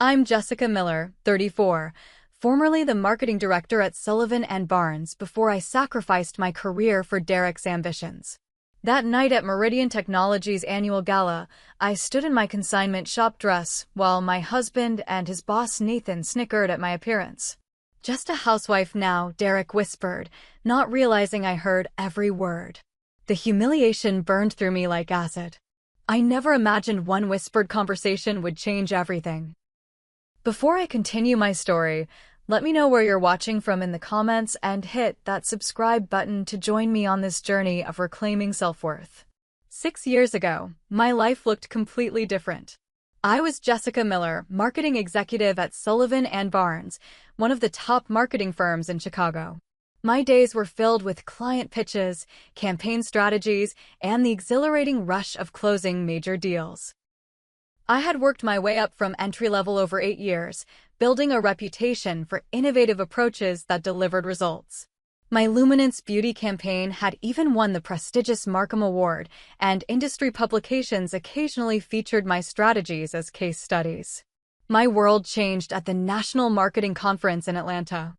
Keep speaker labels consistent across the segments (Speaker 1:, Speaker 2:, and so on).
Speaker 1: I'm Jessica Miller, 34, formerly the marketing director at Sullivan & Barnes before I sacrificed my career for Derek's ambitions. That night at Meridian Technologies' annual gala, I stood in my consignment shop dress while my husband and his boss Nathan snickered at my appearance. "Just a housewife now," Derek whispered, not realizing I heard every word. The humiliation burned through me like acid. I never imagined one whispered conversation would change everything. Before I continue my story, let me know where you're watching from in the comments and hit that subscribe button to join me on this journey of reclaiming self-worth. 6 years ago, my life looked completely different. I was Jessica Miller, marketing executive at Sullivan & Barnes, one of the top marketing firms in Chicago. My days were filled with client pitches, campaign strategies, and the exhilarating rush of closing major deals. I had worked my way up from entry-level over 8 years, building a reputation for innovative approaches that delivered results. My Luminance Beauty campaign had even won the prestigious Markham Award, and industry publications occasionally featured my strategies as case studies. My world changed at the National Marketing Conference in Atlanta.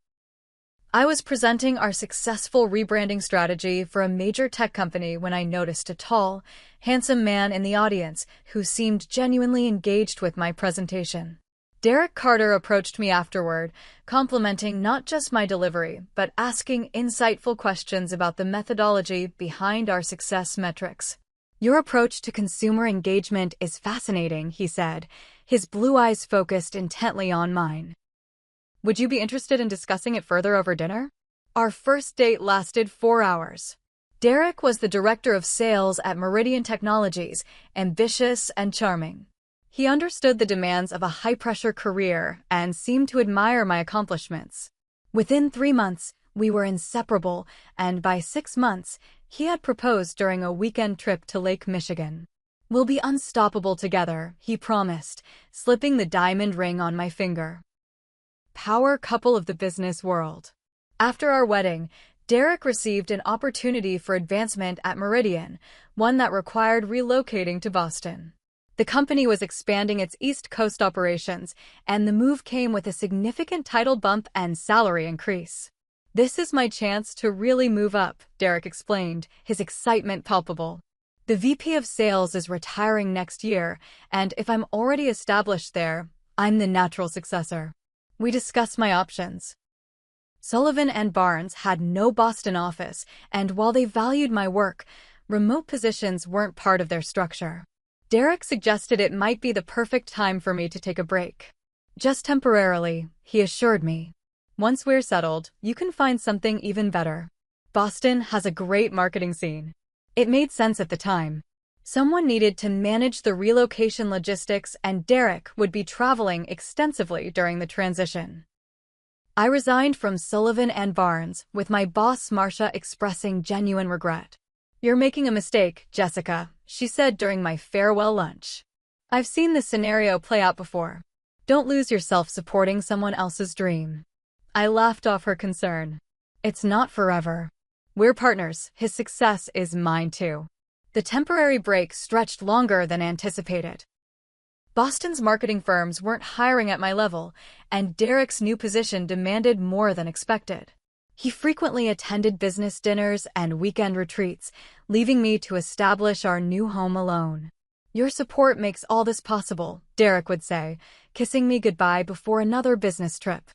Speaker 1: I was presenting our successful rebranding strategy for a major tech company when I noticed a tall, handsome man in the audience who seemed genuinely engaged with my presentation. Derek Carter approached me afterward, complimenting not just my delivery, but asking insightful questions about the methodology behind our success metrics. "Your approach to consumer engagement is fascinating," he said, his blue eyes focused intently on mine. "Would you be interested in discussing it further over dinner?" Our first date lasted 4 hours. Derek was the director of sales at Meridian Technologies, ambitious and charming. He understood the demands of a high-pressure career and seemed to admire my accomplishments. Within 3 months, we were inseparable, and by 6 months, he had proposed during a weekend trip to Lake Michigan. "We'll be unstoppable together," he promised, slipping the diamond ring on my finger. Power couple of the business world. After our wedding, Derek received an opportunity for advancement at Meridian, one that required relocating to Boston. The company was expanding its East Coast operations, and the move came with a significant title bump and salary increase. "This is my chance to really move up," Derek explained, his excitement palpable. "The VP of Sales is retiring next year, and if I'm already established there, I'm the natural successor." We discussed my options. Sullivan & Barnes had no Boston office, and while they valued my work, remote positions weren't part of their structure. Derek suggested it might be the perfect time for me to take a break. "Just temporarily," he assured me. "Once we're settled, you can find something even better. Boston has a great marketing scene." It made sense at the time. Someone needed to manage the relocation logistics, and Derek would be traveling extensively during the transition. I resigned from Sullivan & Barnes, with my boss Marcia expressing genuine regret. "You're making a mistake, Jessica," she said during my farewell lunch. "I've seen this scenario play out before. Don't lose yourself supporting someone else's dream." I laughed off her concern. "It's not forever. We're partners. His success is mine too." The temporary break stretched longer than anticipated. Boston's marketing firms weren't hiring at my level, and Derek's new position demanded more than expected. He frequently attended business dinners and weekend retreats, leaving me to establish our new home alone. "Your support makes all this possible," Derek would say, kissing me goodbye before another business trip.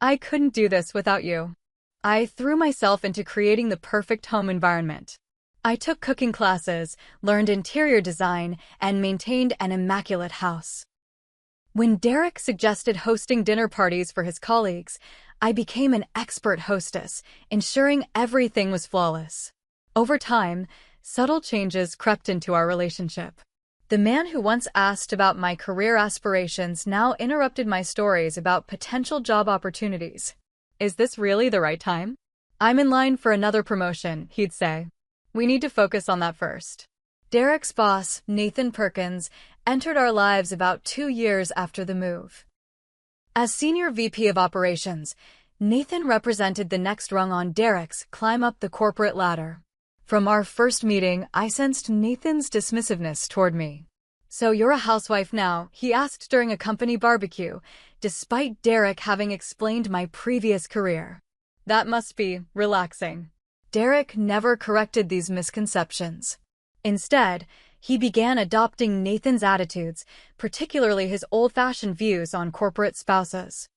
Speaker 1: "I couldn't do this without you." I threw myself into creating the perfect home environment. I took cooking classes, learned interior design, and maintained an immaculate house. When Derek suggested hosting dinner parties for his colleagues, I became an expert hostess, ensuring everything was flawless. Over time, subtle changes crept into our relationship. The man who once asked about my career aspirations now interrupted my stories about potential job opportunities. "Is this really the right time?" "I'm in line for another promotion," he'd say. "We need to focus on that first." Derek's boss, Nathan Perkins, entered our lives about 2 years after the move. As Senior VP of Operations, Nathan represented the next rung on Derek's climb up the corporate ladder. From our first meeting, I sensed Nathan's dismissiveness toward me. "So you're a housewife now?" he asked during a company barbecue, despite Derek having explained my previous career. That must be relaxing. Derek never corrected these misconceptions. Instead, he began adopting Nathan's attitudes, particularly his old-fashioned views on corporate spouses.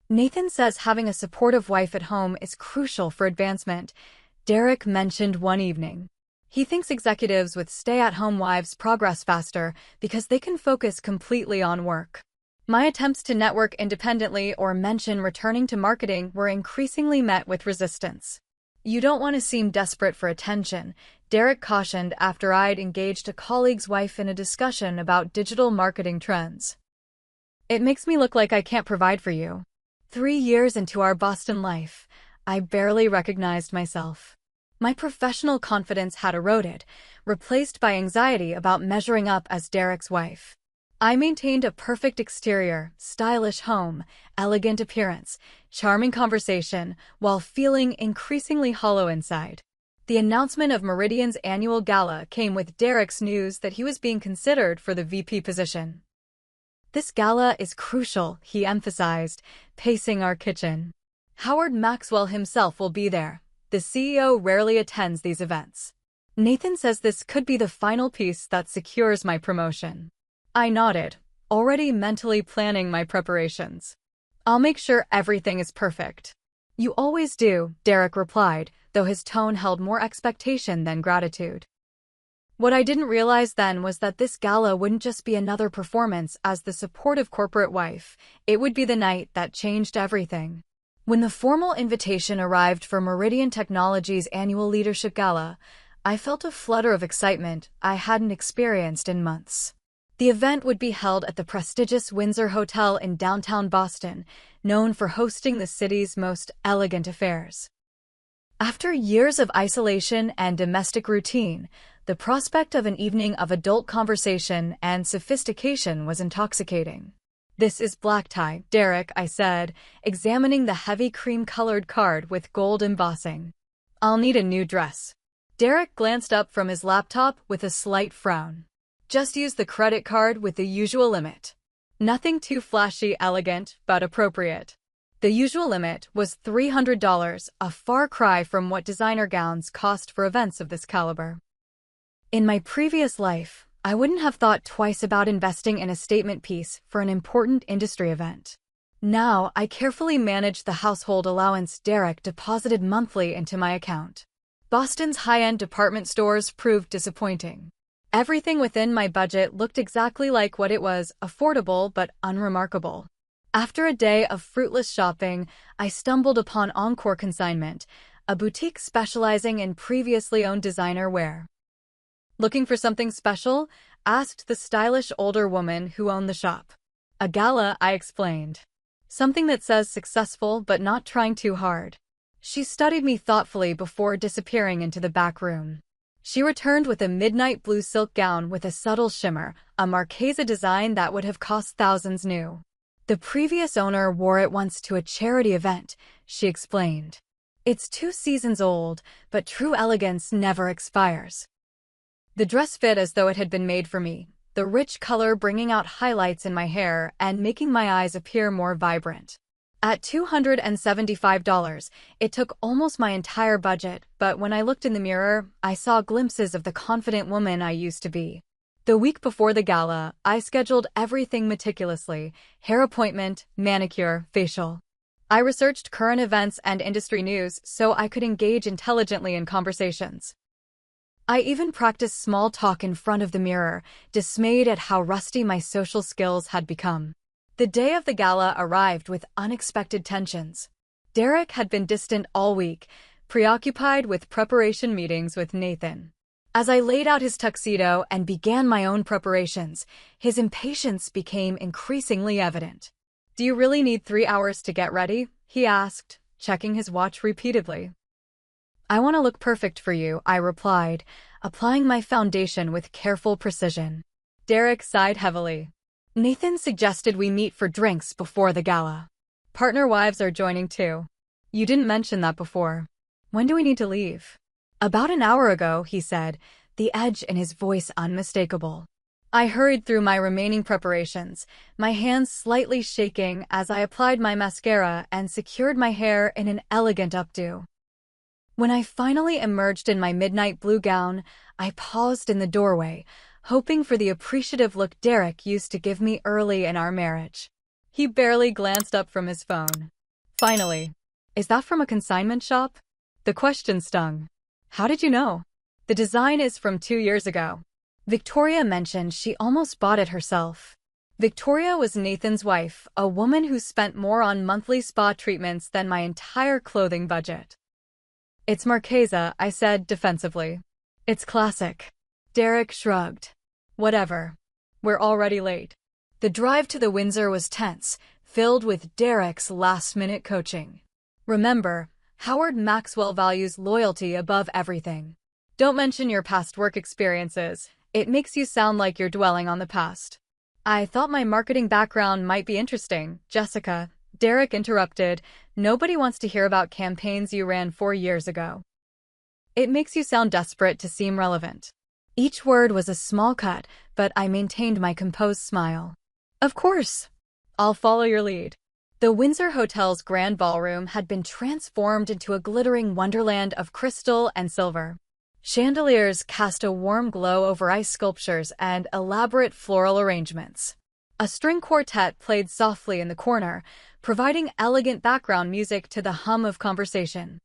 Speaker 1: Nathan says having a supportive wife at home is crucial for advancement, Derek mentioned one evening. He thinks executives with stay-at-home wives progress faster because they can focus completely on work. My attempts to network independently or mention returning to marketing were increasingly met with resistance. "You don't want to seem desperate for attention," Derek cautioned after I'd engaged a colleague's wife in a discussion about digital marketing trends. "It makes me look like I can't provide for you." 3 years into our Boston life, I barely recognized myself. My professional confidence had eroded, replaced by anxiety about measuring up as Derek's wife. I maintained a perfect exterior, stylish home, elegant appearance, charming conversation, while feeling increasingly hollow inside. The announcement of Meridian's annual gala came with Derek's news that he was being considered for the VP position. "This gala is crucial," he emphasized, pacing our kitchen. "Howard Maxwell himself will be there. The CEO rarely attends these events. Nathan says this could be the final piece that secures my promotion." I nodded, already mentally planning my preparations. "I'll make sure everything is perfect." "You always do," Derek replied, though his tone held more expectation than gratitude. What I didn't realize then was that this gala wouldn't just be another performance as the supportive corporate wife, it would be the night that changed everything. When the formal invitation arrived for Meridian Technologies' annual leadership gala, I felt a flutter of excitement I hadn't experienced in months. The event would be held at the prestigious Windsor Hotel in downtown Boston, known for hosting the city's most elegant affairs. After years of isolation and domestic routine, the prospect of an evening of adult conversation and sophistication was intoxicating. "This is black tie, Derek," I said, examining the heavy cream-colored card with gold embossing. "I'll need a new dress." Derek glanced up from his laptop with a slight frown. "Just use the credit card with the usual limit. Nothing too flashy, elegant, but appropriate." The usual limit was $300, a far cry from what designer gowns cost for events of this caliber. In my previous life, I wouldn't have thought twice about investing in a statement piece for an important industry event. Now, I carefully managed the household allowance Derek deposited monthly into my account. Boston's high-end department stores proved disappointing. Everything within my budget looked exactly like what it was, affordable but unremarkable. After a day of fruitless shopping, I stumbled upon Encore Consignment, a boutique specializing in previously owned designer wear. "Looking for something special?" asked the stylish older woman who owned the shop. "A gala," I explained. "Something that says successful but not trying too hard." She studied me thoughtfully before disappearing into the back room. She returned with a midnight blue silk gown with a subtle shimmer, a Marchesa design that would have cost thousands new. "The previous owner wore it once to a charity event," she explained. "It's 2 seasons old, but true elegance never expires." The dress fit as though it had been made for me, the rich color bringing out highlights in my hair and making my eyes appear more vibrant. At $275, it took almost my entire budget, but when I looked in the mirror, I saw glimpses of the confident woman I used to be. The week before the gala, I scheduled everything meticulously: hair appointment, manicure, facial. I researched current events and industry news so I could engage intelligently in conversations. I even practiced small talk in front of the mirror, dismayed at how rusty my social skills had become. The day of the gala arrived with unexpected tensions. Derek had been distant all week, preoccupied with preparation meetings with Nathan. As I laid out his tuxedo and began my own preparations, his impatience became increasingly evident. "Do you really need 3 hours to get ready?" he asked, checking his watch repeatedly. "I want to look perfect for you," I replied, applying my foundation with careful precision. Derek sighed heavily. "Nathan suggested we meet for drinks before the gala. Partner wives are joining too." "You didn't mention that before. When do we need to leave?" "About an hour ago," he said, the edge in his voice unmistakable. I hurried through my remaining preparations, my hands slightly shaking as I applied my mascara and secured my hair in an elegant updo. When I finally emerged in my midnight blue gown, I paused in the doorway, hoping for the appreciative look Derek used to give me early in our marriage. He barely glanced up from his phone. Finally, "Is that from a consignment shop?" The question stung. "How did you know?" "The design is from 2 years ago. Victoria mentioned she almost bought it herself." Victoria was Nathan's wife, a woman who spent more on monthly spa treatments than my entire clothing budget. "It's Marchesa," I said defensively. "It's classic." Derek shrugged. "Whatever. We're already late." The drive to the Windsor was tense, filled with Derek's last-minute coaching. Remember, Howard Maxwell values loyalty above everything. Don't mention your past work experiences. It makes you sound like you're dwelling on the past. "I thought my marketing background might be interesting, Jessica," Derek interrupted. "Nobody wants to hear about campaigns you ran 4 years ago. It makes you sound desperate to seem relevant." Each word was a small cut, but I maintained my composed smile. "Of course. I'll follow your lead." The Windsor Hotel's grand ballroom had been transformed into a glittering wonderland of crystal and silver. Chandeliers cast a warm glow over ice sculptures and elaborate floral arrangements. A string quartet played softly in the corner, providing elegant background music to the hum of conversation.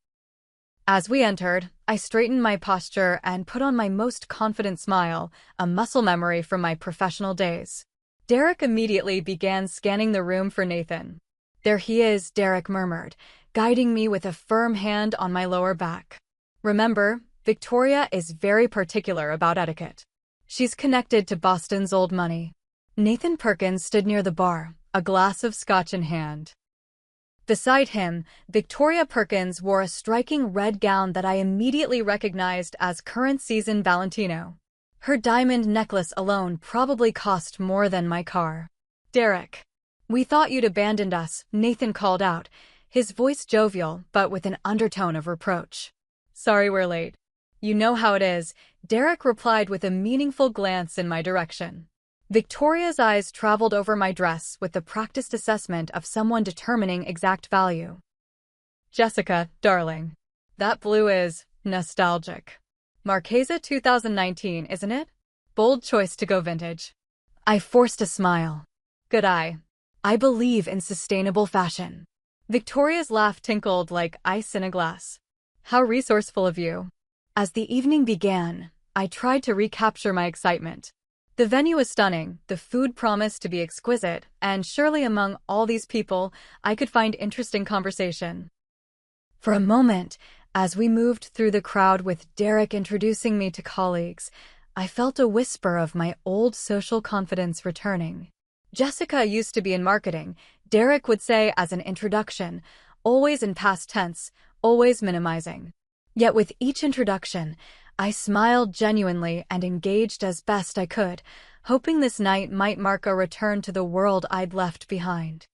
Speaker 1: As we entered, I straightened my posture and put on my most confident smile, a muscle memory from my professional days. Derek immediately began scanning the room for Nathan. "There he is," Derek murmured, guiding me with a firm hand on my lower back. "Remember, Victoria is very particular about etiquette. She's connected to Boston's old money." Nathan Perkins stood near the bar, a glass of scotch in hand. Beside him, Victoria Perkins wore a striking red gown that I immediately recognized as current season Valentino. Her diamond necklace alone probably cost more than my car. "Derek, we thought you'd abandoned us," Nathan called out, his voice jovial but with an undertone of reproach. "Sorry we're late." "You know how it is," Derek replied with a meaningful glance in my direction. Victoria's eyes traveled over my dress with the practiced assessment of someone determining exact value. "Jessica, darling, that blue is nostalgic. Marchesa 2019, isn't it? Bold choice to go vintage." I forced a smile. "Good eye. I believe in sustainable fashion." Victoria's laugh tinkled like ice in a glass. "How resourceful of you." As the evening began, I tried to recapture my excitement. The venue was stunning, the food promised to be exquisite, and surely among all these people, I could find interesting conversation. For a moment, as we moved through the crowd with Derek introducing me to colleagues, I felt a whisper of my old social confidence returning. "Jessica used to be in marketing," Derek would say as an introduction, always in past tense, always minimizing. Yet with each introduction, I smiled genuinely and engaged as best I could, hoping this night might mark a return to the world I'd left behind.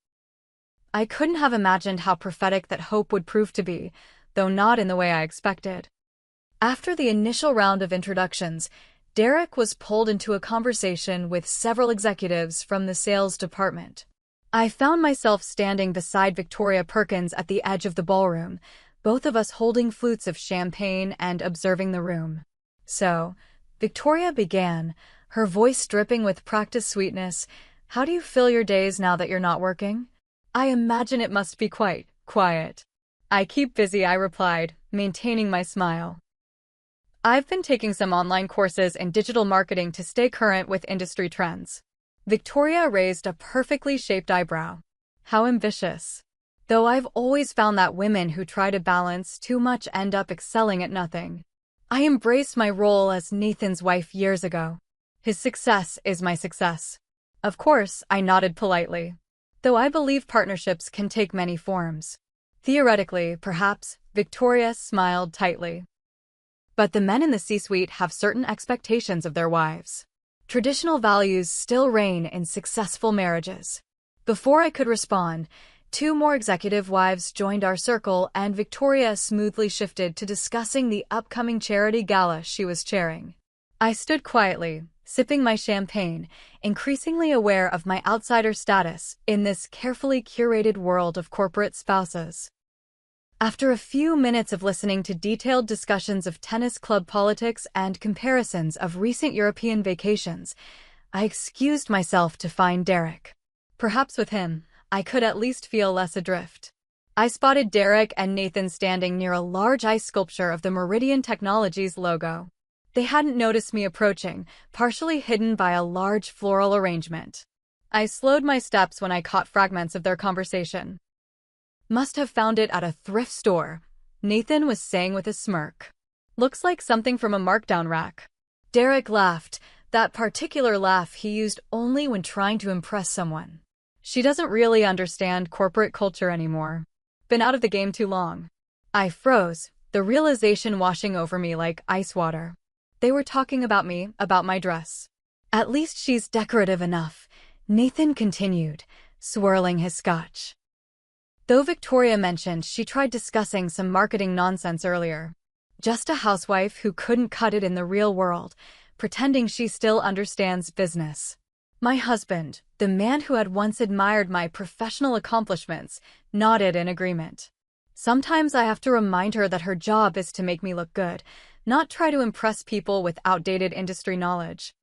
Speaker 1: I couldn't have imagined how prophetic that hope would prove to be, though not in the way I expected. After the initial round of introductions, Derek was pulled into a conversation with several executives from the sales department. I found myself standing beside Victoria Perkins at the edge of the ballroom, both of us holding flutes of champagne and observing the room. "So," Victoria began, her voice dripping with practiced sweetness, "how do you fill your days now that you're not working?" "I imagine it must be quite quiet." "I keep busy," I replied, maintaining my smile. "I've been taking some online courses in digital marketing to stay current with industry trends." Victoria raised a perfectly shaped eyebrow. "How ambitious." Though I've always found that women who try to balance too much end up excelling at nothing. I embraced my role as Nathan's wife years ago. His success is my success. Of course, I nodded politely. Though I believe partnerships can take many forms. Theoretically, perhaps, Victoria smiled tightly. But the men in the C-suite have certain expectations of their wives. Traditional values still reign in successful marriages. Before I could respond, 2 more executive wives joined our circle and Victoria smoothly shifted to discussing the upcoming charity gala she was chairing. I stood quietly, sipping my champagne, increasingly aware of my outsider status in this carefully curated world of corporate spouses. After a few minutes of listening to detailed discussions of tennis club politics and comparisons of recent European vacations, I excused myself to find Derek. Perhaps with him, I could at least feel less adrift. I spotted Derek and Nathan standing near a large ice sculpture of the Meridian Technologies logo. They hadn't noticed me approaching, partially hidden by a large floral arrangement. I slowed my steps when I caught fragments of their conversation. "Must have found it at a thrift store," Nathan was saying with a smirk. "Looks like something from a markdown rack." Derek laughed, that particular laugh he used only when trying to impress someone. "She doesn't really understand corporate culture anymore. Been out of the game too long." I froze, the realization washing over me like ice water. They were talking about me, about my dress. "At least she's decorative enough," Nathan continued, swirling his scotch. Though Victoria mentioned she tried discussing some marketing nonsense earlier. Just a housewife who couldn't cut it in the real world, pretending she still understands business. My husband, the man who had once admired my professional accomplishments, nodded in agreement. Sometimes I have to remind her that her job is to make me look good, not try to impress people with outdated industry knowledge.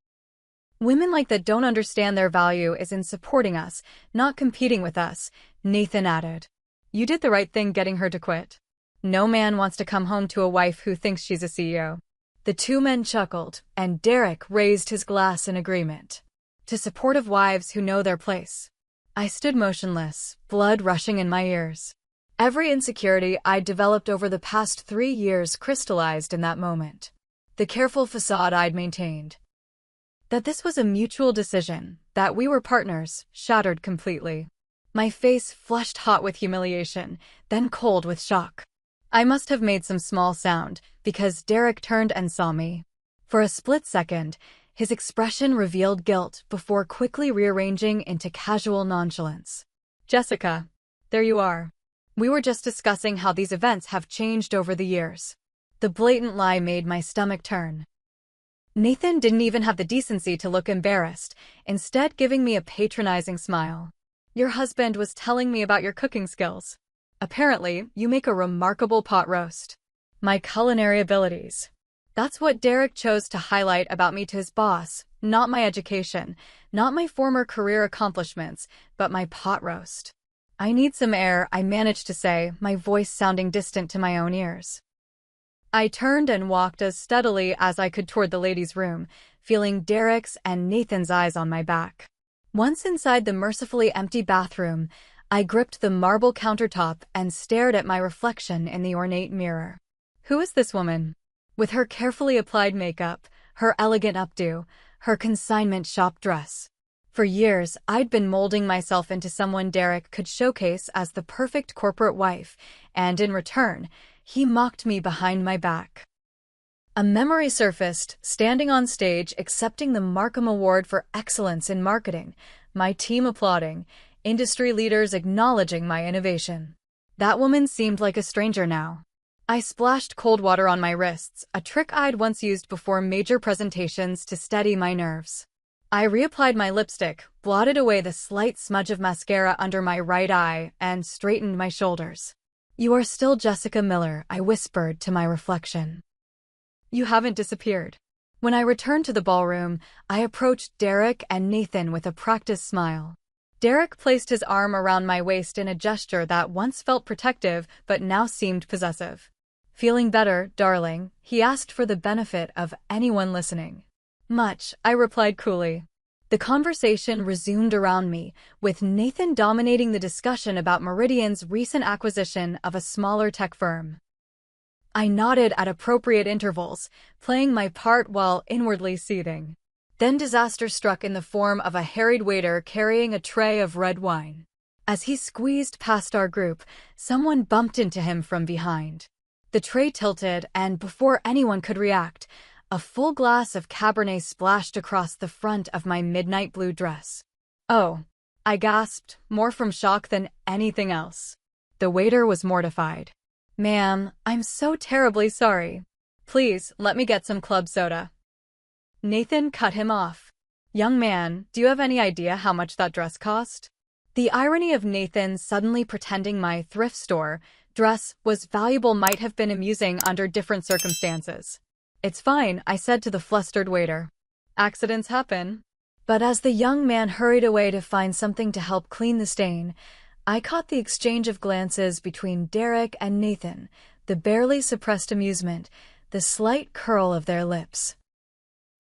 Speaker 1: "Women like that don't understand their value is in supporting us, not competing with us," Nathan added. "You did the right thing getting her to quit. No man wants to come home to a wife who thinks she's a CEO." The two men chuckled, and Derek raised his glass in agreement. "To supportive wives who know their place." I stood motionless, blood rushing in my ears. Every insecurity I'd developed over the past 3 years crystallized in that moment. The careful facade I'd maintained, that this was a mutual decision, that we were partners, shattered completely. My face flushed hot with humiliation, then cold with shock. I must have made some small sound, because Derek turned and saw me. For a split second, his expression revealed guilt before quickly rearranging into casual nonchalance. "Jessica, there you are. We were just discussing how these events have changed over the years." The blatant lie made my stomach turn. Nathan didn't even have the decency to look embarrassed, instead giving me a patronizing smile. "Your husband was telling me about your cooking skills. Apparently, you make a remarkable pot roast." My culinary abilities. That's what Derek chose to highlight about me to his boss, not my education, not my former career accomplishments, but my pot roast. "I need some air," I managed to say, my voice sounding distant to my own ears. I turned and walked as steadily as I could toward the ladies' room, feeling Derek's and Nathan's eyes on my back. Once inside the mercifully empty bathroom, I gripped the marble countertop and stared at my reflection in the ornate mirror. Who is this woman? With her carefully applied makeup, her elegant updo, her consignment shop dress. For years, I'd been molding myself into someone Derek could showcase as the perfect corporate wife, and in return, he mocked me behind my back. A memory surfaced, standing on stage accepting the Markham Award for Excellence in Marketing, my team applauding, industry leaders acknowledging my innovation. That woman seemed like a stranger now. I splashed cold water on my wrists, a trick I'd once used before major presentations to steady my nerves. I reapplied my lipstick, blotted away the slight smudge of mascara under my right eye, and straightened my shoulders. "You are still Jessica Miller," I whispered to my reflection. "You haven't disappeared." When I returned to the ballroom, I approached Derek and Nathan with a practiced smile. Derek placed his arm around my waist in a gesture that once felt protective but now seemed possessive. "Feeling better, darling?" he asked for the benefit of anyone listening. "Much," I replied coolly. The conversation resumed around me, with Nathan dominating the discussion about Meridian's recent acquisition of a smaller tech firm. I nodded at appropriate intervals, playing my part while inwardly seething. Then disaster struck in the form of a harried waiter carrying a tray of red wine. As he squeezed past our group, someone bumped into him from behind. The tray tilted, and before anyone could react, a full glass of Cabernet splashed across the front of my midnight blue dress. "Oh," I gasped, more from shock than anything else. The waiter was mortified. "Ma'am, I'm so terribly sorry. Please, let me get some club soda." Nathan cut him off. Young man, do you have any idea how much that dress cost? The irony of Nathan suddenly pretending my thrift store dress was valuable might have been amusing under different circumstances. It's fine, I said to the flustered waiter. Accidents happen. But as the young man hurried away to find something to help clean the stain, I caught the exchange of glances between Derek and Nathan, the barely suppressed amusement, the slight curl of their lips.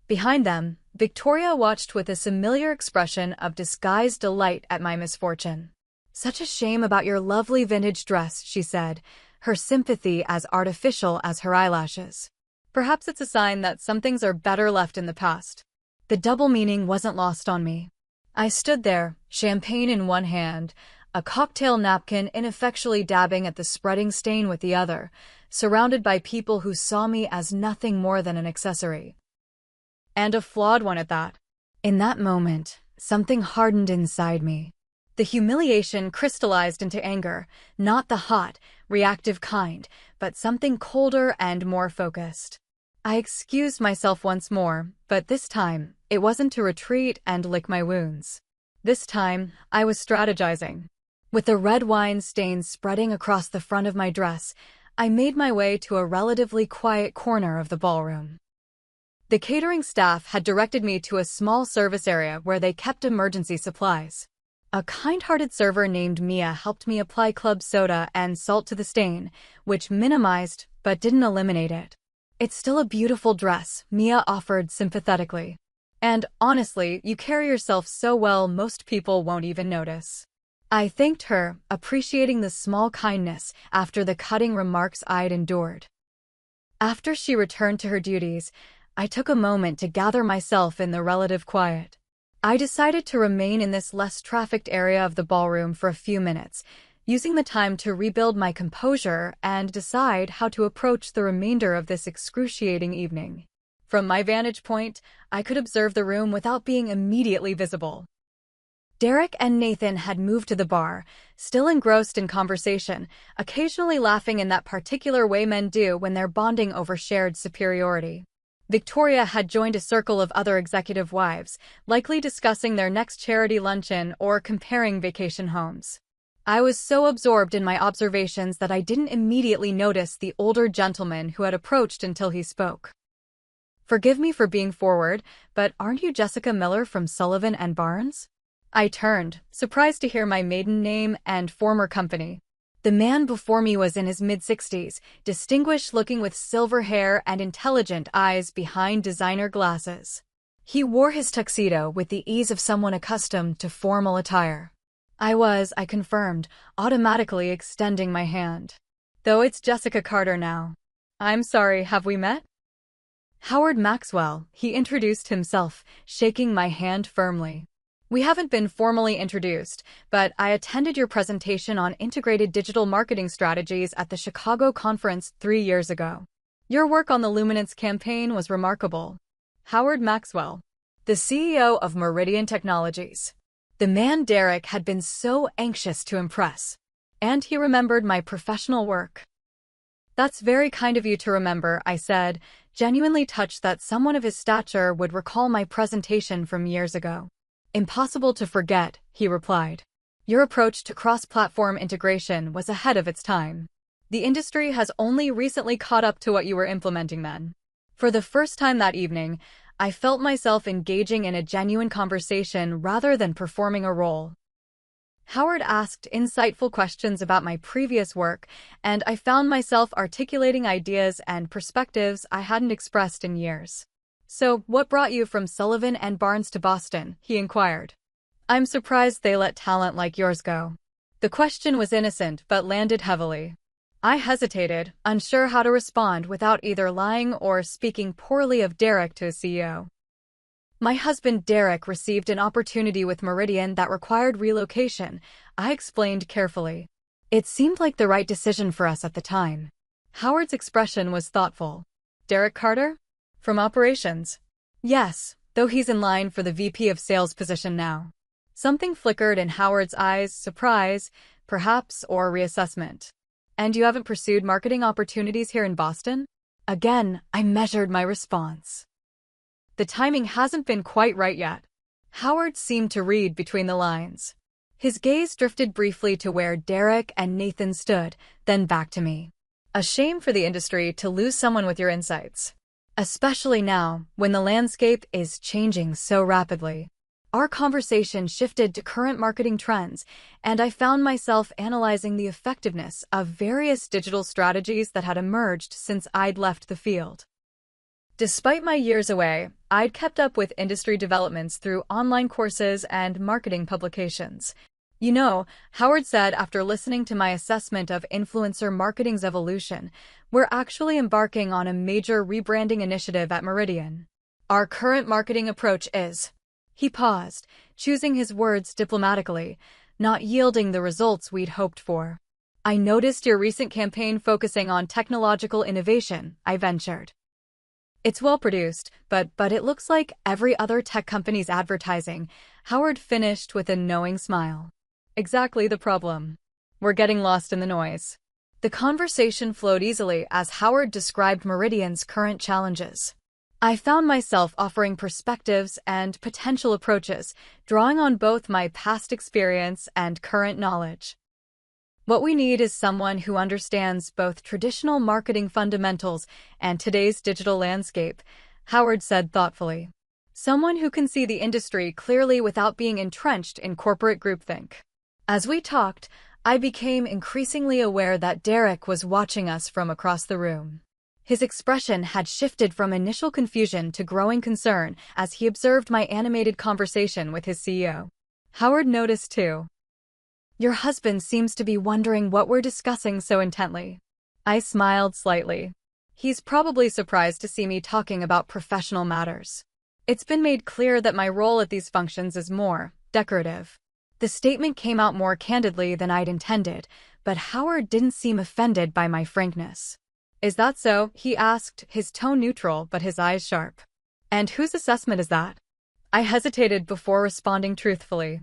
Speaker 1: Behind them, Victoria watched with a familiar expression of disguised delight at my misfortune. Such a shame about your lovely vintage dress, she said, her sympathy as artificial as her eyelashes. Perhaps it's a sign that some things are better left in the past. The double meaning wasn't lost on me. I stood there, champagne in one hand, a cocktail napkin ineffectually dabbing at the spreading stain with the other, surrounded by people who saw me as nothing more than an accessory. And a flawed one at that. In that moment, something hardened inside me. The humiliation crystallized into anger, not the hot, reactive kind, but something colder and more focused. I excused myself once more, but this time, it wasn't to retreat and lick my wounds. This time, I was strategizing. With the red wine stains spreading across the front of my dress, I made my way to a relatively quiet corner of the ballroom. The catering staff had directed me to a small service area where they kept emergency supplies. A kind-hearted server named Mia helped me apply club soda and salt to the stain, which minimized but didn't eliminate it. It's still a beautiful dress, Mia offered sympathetically. And honestly, you carry yourself so well most people won't even notice. I thanked her, appreciating the small kindness after the cutting remarks I'd endured. After she returned to her duties, I took a moment to gather myself in the relative quiet. I decided to remain in this less trafficked area of the ballroom for a few minutes, using the time to rebuild my composure and decide how to approach the remainder of this excruciating evening. From my vantage point, I could observe the room without being immediately visible. Derek and Nathan had moved to the bar, still engrossed in conversation, occasionally laughing in that particular way men do when they're bonding over shared superiority. Victoria had joined a circle of other executive wives, likely discussing their next charity luncheon or comparing vacation homes. I was so absorbed in my observations that I didn't immediately notice the older gentleman who had approached until he spoke. Forgive me for being forward, but aren't you Jessica Miller from Sullivan and Barnes? I turned, surprised to hear my maiden name and former company. The man before me was in his mid-60s, distinguished-looking with silver hair and intelligent eyes behind designer glasses. He wore his tuxedo with the ease of someone accustomed to formal attire. I confirmed, automatically extending my hand. Though it's Jessica Carter now. I'm sorry, have we met? Howard Maxwell, he introduced himself, shaking my hand firmly. We haven't been formally introduced, but I attended your presentation on integrated digital marketing strategies at the Chicago conference 3 years ago. Your work on the Luminance campaign was remarkable. Howard Maxwell, the CEO of Meridian Technologies. The man Derek had been so anxious to impress. And he remembered my professional work. That's very kind of you to remember, I said, genuinely touched that someone of his stature would recall my presentation from years ago. Impossible to forget, he replied. Your approach to cross-platform integration was ahead of its time. The industry has only recently caught up to what you were implementing then. For the first time that evening, I felt myself engaging in a genuine conversation rather than performing a role. Howard asked insightful questions about my previous work, and I found myself articulating ideas and perspectives I hadn't expressed in years. So, what brought you from Sullivan and Barnes to Boston? He inquired. I'm surprised they let talent like yours go. The question was innocent but landed heavily. I hesitated, unsure how to respond without either lying or speaking poorly of Derek to his CEO. My husband Derek received an opportunity with Meridian that required relocation, I explained carefully. It seemed like the right decision for us at the time. Howard's expression was thoughtful. Derek Carter? From operations? Yes, though he's in line for the VP of sales position now. Something flickered in Howard's eyes, surprise, perhaps, or reassessment. And you haven't pursued marketing opportunities here in Boston? Again, I measured my response. The timing hasn't been quite right yet. Howard seemed to read between the lines. His gaze drifted briefly to where Derek and Nathan stood, then back to me. A shame for the industry to lose someone with your insights. Especially now, when the landscape is changing so rapidly. Our conversation shifted to current marketing trends, and I found myself analyzing the effectiveness of various digital strategies that had emerged since I'd left the field. Despite my years away, I'd kept up with industry developments through online courses and marketing publications. You know, Howard said after listening to my assessment of influencer marketing's evolution, we're actually embarking on a major rebranding initiative at Meridian. Our current marketing approach is... He paused, choosing his words diplomatically, not yielding the results we'd hoped for. I noticed your recent campaign focusing on technological innovation, I ventured. It's well produced, but it looks like every other tech company's advertising, Howard finished with a knowing smile. Exactly the problem. We're getting lost in the noise. The conversation flowed easily as Howard described Meridian's current challenges. I found myself offering perspectives and potential approaches, drawing on both my past experience and current knowledge. What we need is someone who understands both traditional marketing fundamentals and today's digital landscape, Howard said thoughtfully. Someone who can see the industry clearly without being entrenched in corporate groupthink. As we talked, I became increasingly aware that Derek was watching us from across the room. His expression had shifted from initial confusion to growing concern as he observed my animated conversation with his CEO. Howard noticed too. Your husband seems to be wondering what we're discussing so intently. I smiled slightly. He's probably surprised to see me talking about professional matters. It's been made clear that my role at these functions is more decorative. The statement came out more candidly than I'd intended, but Howard didn't seem offended by my frankness. Is that so? He asked, his tone neutral but his eyes sharp. And whose assessment is that? I hesitated before responding truthfully.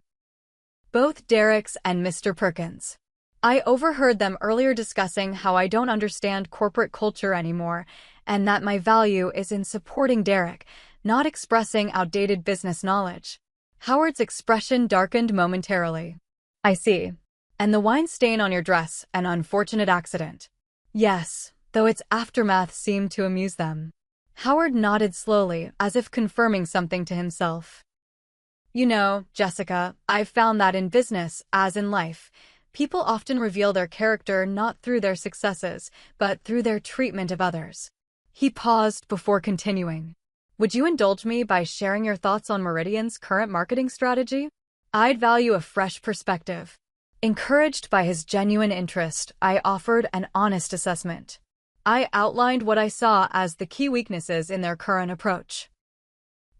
Speaker 1: Both Derek's and Mr. Perkins. I overheard them earlier discussing how I don't understand corporate culture anymore, and that my value is in supporting Derek, not expressing outdated business knowledge. Howard's expression darkened momentarily. I see. And the wine stain on your dress, an unfortunate accident. Yes, though its aftermath seemed to amuse them. Howard nodded slowly, as if confirming something to himself. You know, Jessica, I've found that in business, as in life, people often reveal their character not through their successes, but through their treatment of others. He paused before continuing. Would you indulge me by sharing your thoughts on Meridian's current marketing strategy? I'd value a fresh perspective. Encouraged by his genuine interest, I offered an honest assessment. I outlined what I saw as the key weaknesses in their current approach.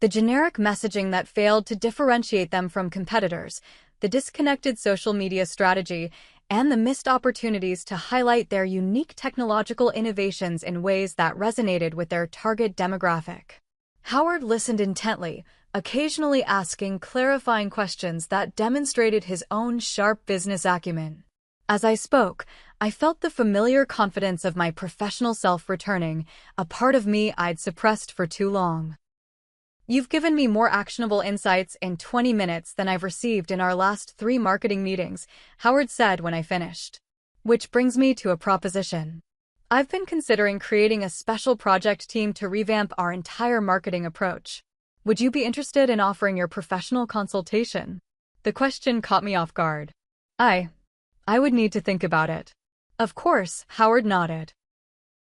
Speaker 1: The generic messaging that failed to differentiate them from competitors, the disconnected social media strategy, and the missed opportunities to highlight their unique technological innovations in ways that resonated with their target demographic. Howard listened intently, occasionally asking clarifying questions that demonstrated his own sharp business acumen. As I spoke, I felt the familiar confidence of my professional self returning, a part of me I'd suppressed for too long. You've given me more actionable insights in 20 minutes than I've received in our last 3 marketing meetings, Howard said when I finished. Which brings me to a proposition. I've been considering creating a special project team to revamp our entire marketing approach. Would you be interested in offering your professional consultation? The question caught me off guard. I would need to think about it. Of course, Howard nodded.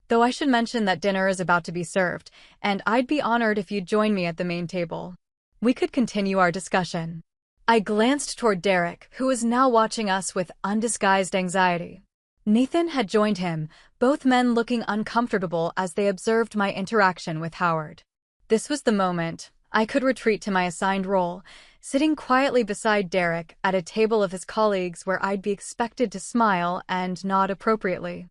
Speaker 1: Though I should mention that dinner is about to be served, and I'd be honored if you'd join me at the main table. We could continue our discussion. I glanced toward Derek, who was now watching us with undisguised anxiety. Nathan had joined him, both men looking uncomfortable as they observed my interaction with Howard. This was the moment. I could retreat to my assigned role, sitting quietly beside Derek at a table of his colleagues where I'd be expected to smile and nod appropriately.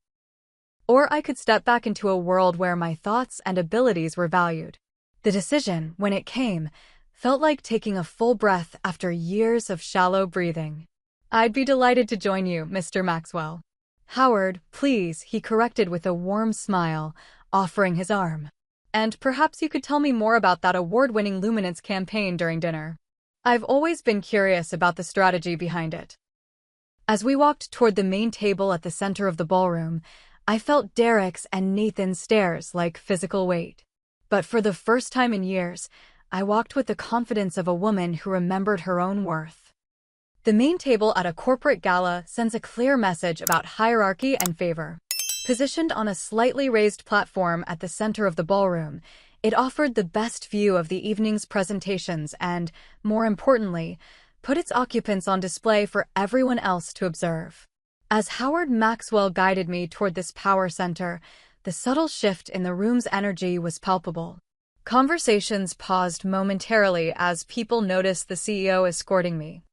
Speaker 1: Or I could step back into a world where my thoughts and abilities were valued. The decision, when it came, felt like taking a full breath after years of shallow breathing. I'd be delighted to join you, Mr. Maxwell. Howard, please, he corrected with a warm smile, offering his arm. And perhaps you could tell me more about that award-winning Luminance campaign during dinner. I've always been curious about the strategy behind it. As we walked toward the main table at the center of the ballroom, I felt Derek's and Nathan's stares like physical weight. But for the first time in years, I walked with the confidence of a woman who remembered her own worth. The main table at a corporate gala sends a clear message about hierarchy and favor. Positioned on a slightly raised platform at the center of the ballroom, it offered the best view of the evening's presentations and, more importantly, put its occupants on display for everyone else to observe. As Howard Maxwell guided me toward this power center, the subtle shift in the room's energy was palpable. Conversations paused momentarily as people noticed the CEO escorting me,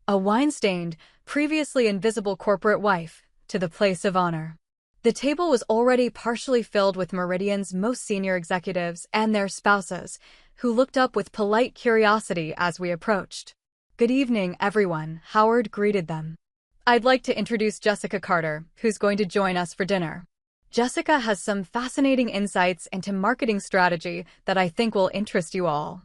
Speaker 1: a wine-stained, previously invisible corporate wife, to the place of honor. The table was already partially filled with Meridian's most senior executives and their spouses, who looked up with polite curiosity as we approached. "Good evening, everyone," Howard greeted them. "I'd like to introduce Jessica Carter, who's going to join us for dinner. Jessica has some fascinating insights into marketing strategy that I think will interest you all."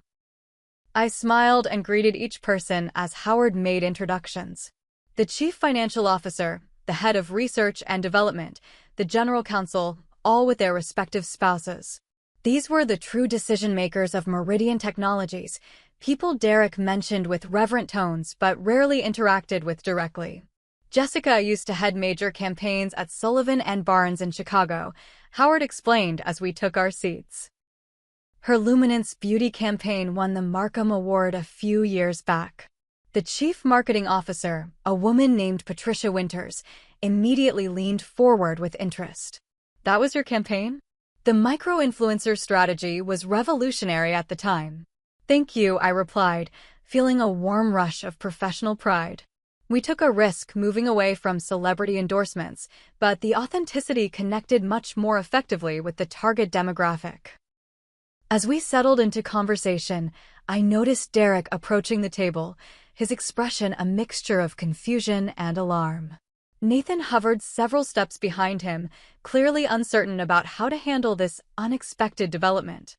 Speaker 1: I smiled and greeted each person as Howard made introductions. The Chief Financial Officer, the Head of Research and Development, the General Counsel, all with their respective spouses. These were the true decision-makers of Meridian Technologies, people Derek mentioned with reverent tones but rarely interacted with directly. Jessica used to head major campaigns at Sullivan and Barnes in Chicago, Howard explained as we took our seats. Her Luminance Beauty campaign won the Markham Award a few years back. The Chief Marketing Officer, a woman named Patricia Winters, immediately leaned forward with interest. "That was your campaign?" The micro-influencer strategy was revolutionary at the time. "Thank you," I replied, feeling a warm rush of professional pride. We took a risk moving away from celebrity endorsements, but the authenticity connected much more effectively with the target demographic. As we settled into conversation, I noticed Derek approaching the table, his expression a mixture of confusion and alarm. Nathan hovered several steps behind him, clearly uncertain about how to handle this unexpected development.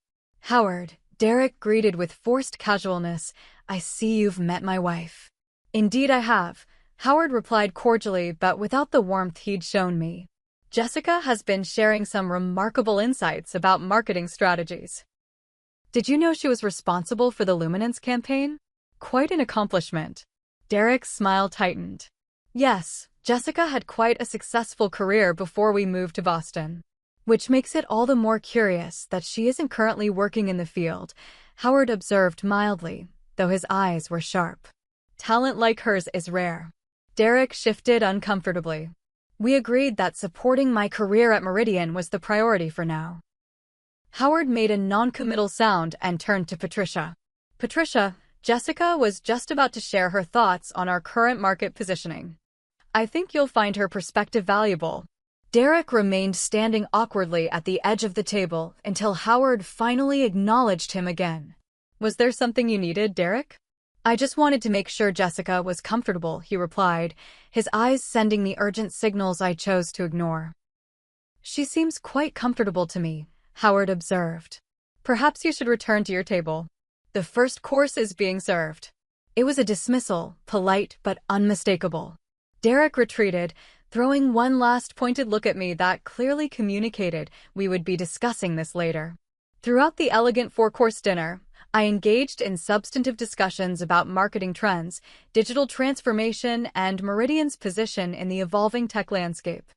Speaker 1: "Howard," Derek greeted with forced casualness, "I see you've met my wife." "Indeed I have," Howard replied cordially but without the warmth he'd shown me. "Jessica has been sharing some remarkable insights about marketing strategies." "Did you know she was responsible for the Luminance campaign? Quite an accomplishment." Derek's smile tightened. "Yes, Jessica had quite a successful career before we moved to Boston. Which makes it all the more curious that she isn't currently working in the field," Howard observed mildly, though his eyes were sharp. "Talent like hers is rare." Derek shifted uncomfortably. We agreed that supporting my career at Meridian was the priority for now. Howard made a non-committal sound and turned to Patricia. "Patricia, Jessica was just about to share her thoughts on our current market positioning. I think you'll find her perspective valuable." Derek remained standing awkwardly at the edge of the table until Howard finally acknowledged him again. "Was there something you needed, Derek?" "I just wanted to make sure Jessica was comfortable," he replied, his eyes sending the urgent signals I chose to ignore. "She seems quite comfortable to me," Howard observed. "Perhaps you should return to your table. The first course is being served." It was a dismissal, polite but unmistakable. Derek retreated, throwing one last pointed look at me that clearly communicated we would be discussing this later. Throughout the elegant four-course dinner, I engaged in substantive discussions about marketing trends, digital transformation, and Meridian's position in the evolving tech landscape.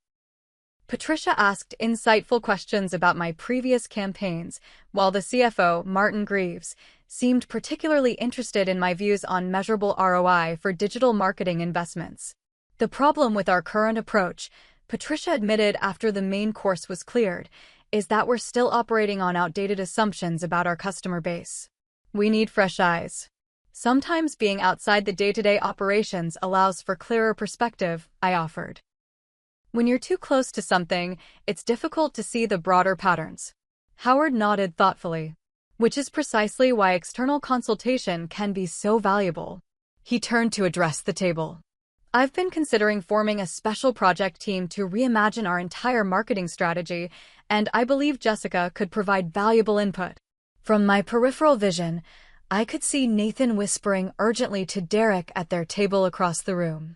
Speaker 1: Patricia asked insightful questions about my previous campaigns, while the CFO, Martin Greaves, seemed particularly interested in my views on measurable ROI for digital marketing investments. The problem with our current approach, Patricia admitted after the main course was cleared, is that we're still operating on outdated assumptions about our customer base. We need fresh eyes. Sometimes being outside the day-to-day operations allows for clearer perspective, I offered. When you're too close to something, it's difficult to see the broader patterns. Howard nodded thoughtfully. Which is precisely why external consultation can be so valuable. He turned to address the table. "I've been considering forming a special project team to reimagine our entire marketing strategy and I believe Jessica could provide valuable input. From my peripheral vision, I could see Nathan whispering urgently to Derek at their table across the room.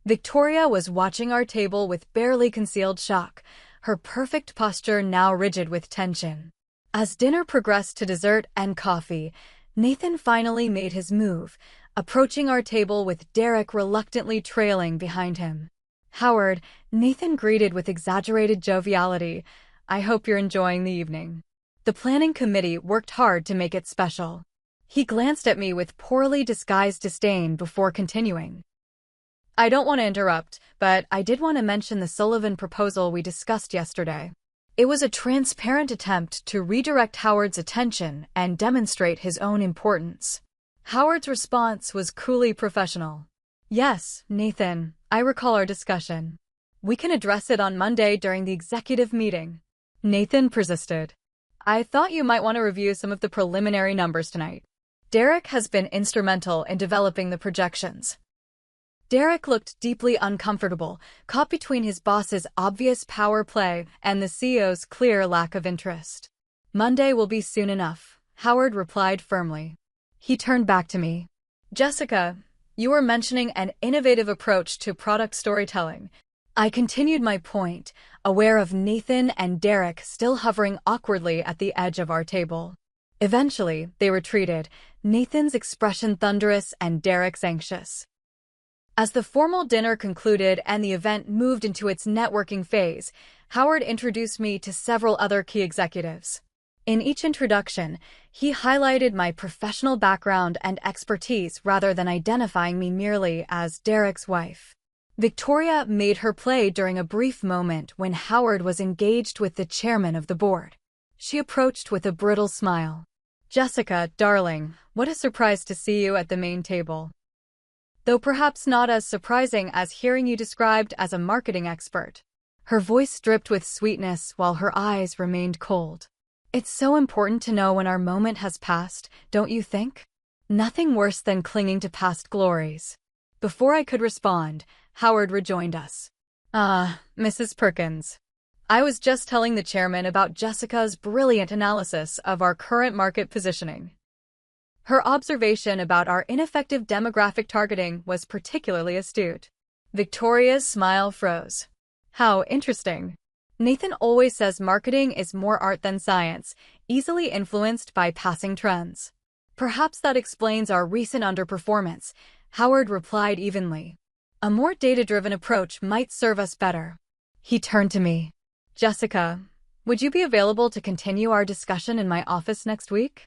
Speaker 1: Victoria was watching our table with barely concealed shock, her perfect posture now rigid with tension. As dinner progressed to dessert and coffee, Nathan finally made his move, approaching our table with Derek reluctantly trailing behind him. "Howard," Nathan greeted with exaggerated joviality, "I hope you're enjoying the evening." The planning committee worked hard to make it special. He glanced at me with poorly disguised disdain before continuing. "I don't want to interrupt, but I did want to mention the Sullivan proposal we discussed yesterday. It was a transparent attempt to redirect Howard's attention and demonstrate his own importance." Howard's response was coolly professional. "Yes, Nathan, I recall our discussion. We can address it on Monday during the executive meeting." Nathan persisted. "I thought you might want to review some of the preliminary numbers tonight. Derek has been instrumental in developing the projections." Derek looked deeply uncomfortable, caught between his boss's obvious power play and the CEO's clear lack of interest. "Monday will be soon enough," Howard replied firmly. He turned back to me. "Jessica, you were mentioning an innovative approach to product storytelling." I continued my point, aware of Nathan and Derek still hovering awkwardly at the edge of our table. Eventually, they retreated, Nathan's expression thunderous and Derek's anxious. As the formal dinner concluded and the event moved into its networking phase, Howard introduced me to several other key executives. In each introduction, he highlighted my professional background and expertise rather than identifying me merely as Derek's wife. Victoria made her play during a brief moment when Howard was engaged with the chairman of the board. She approached with a brittle smile. "Jessica, darling, what a surprise to see you at the main table. Though perhaps not as surprising as hearing you described as a marketing expert." Her voice dripped with sweetness while her eyes remained cold. "It's so important to know when our moment has passed, don't you think? Nothing worse than clinging to past glories." Before I could respond, Howard rejoined us. Mrs. Perkins. I was just telling the chairman about Jessica's brilliant analysis of our current market positioning. Her observation about our ineffective demographic targeting was particularly astute." Victoria's smile froze. "How interesting. Nathan always says marketing is more art than science, easily influenced by passing trends. Perhaps that explains our recent underperformance," Howard replied evenly. "A more data-driven approach might serve us better." He turned to me. "Jessica, would you be available to continue our discussion in my office next week?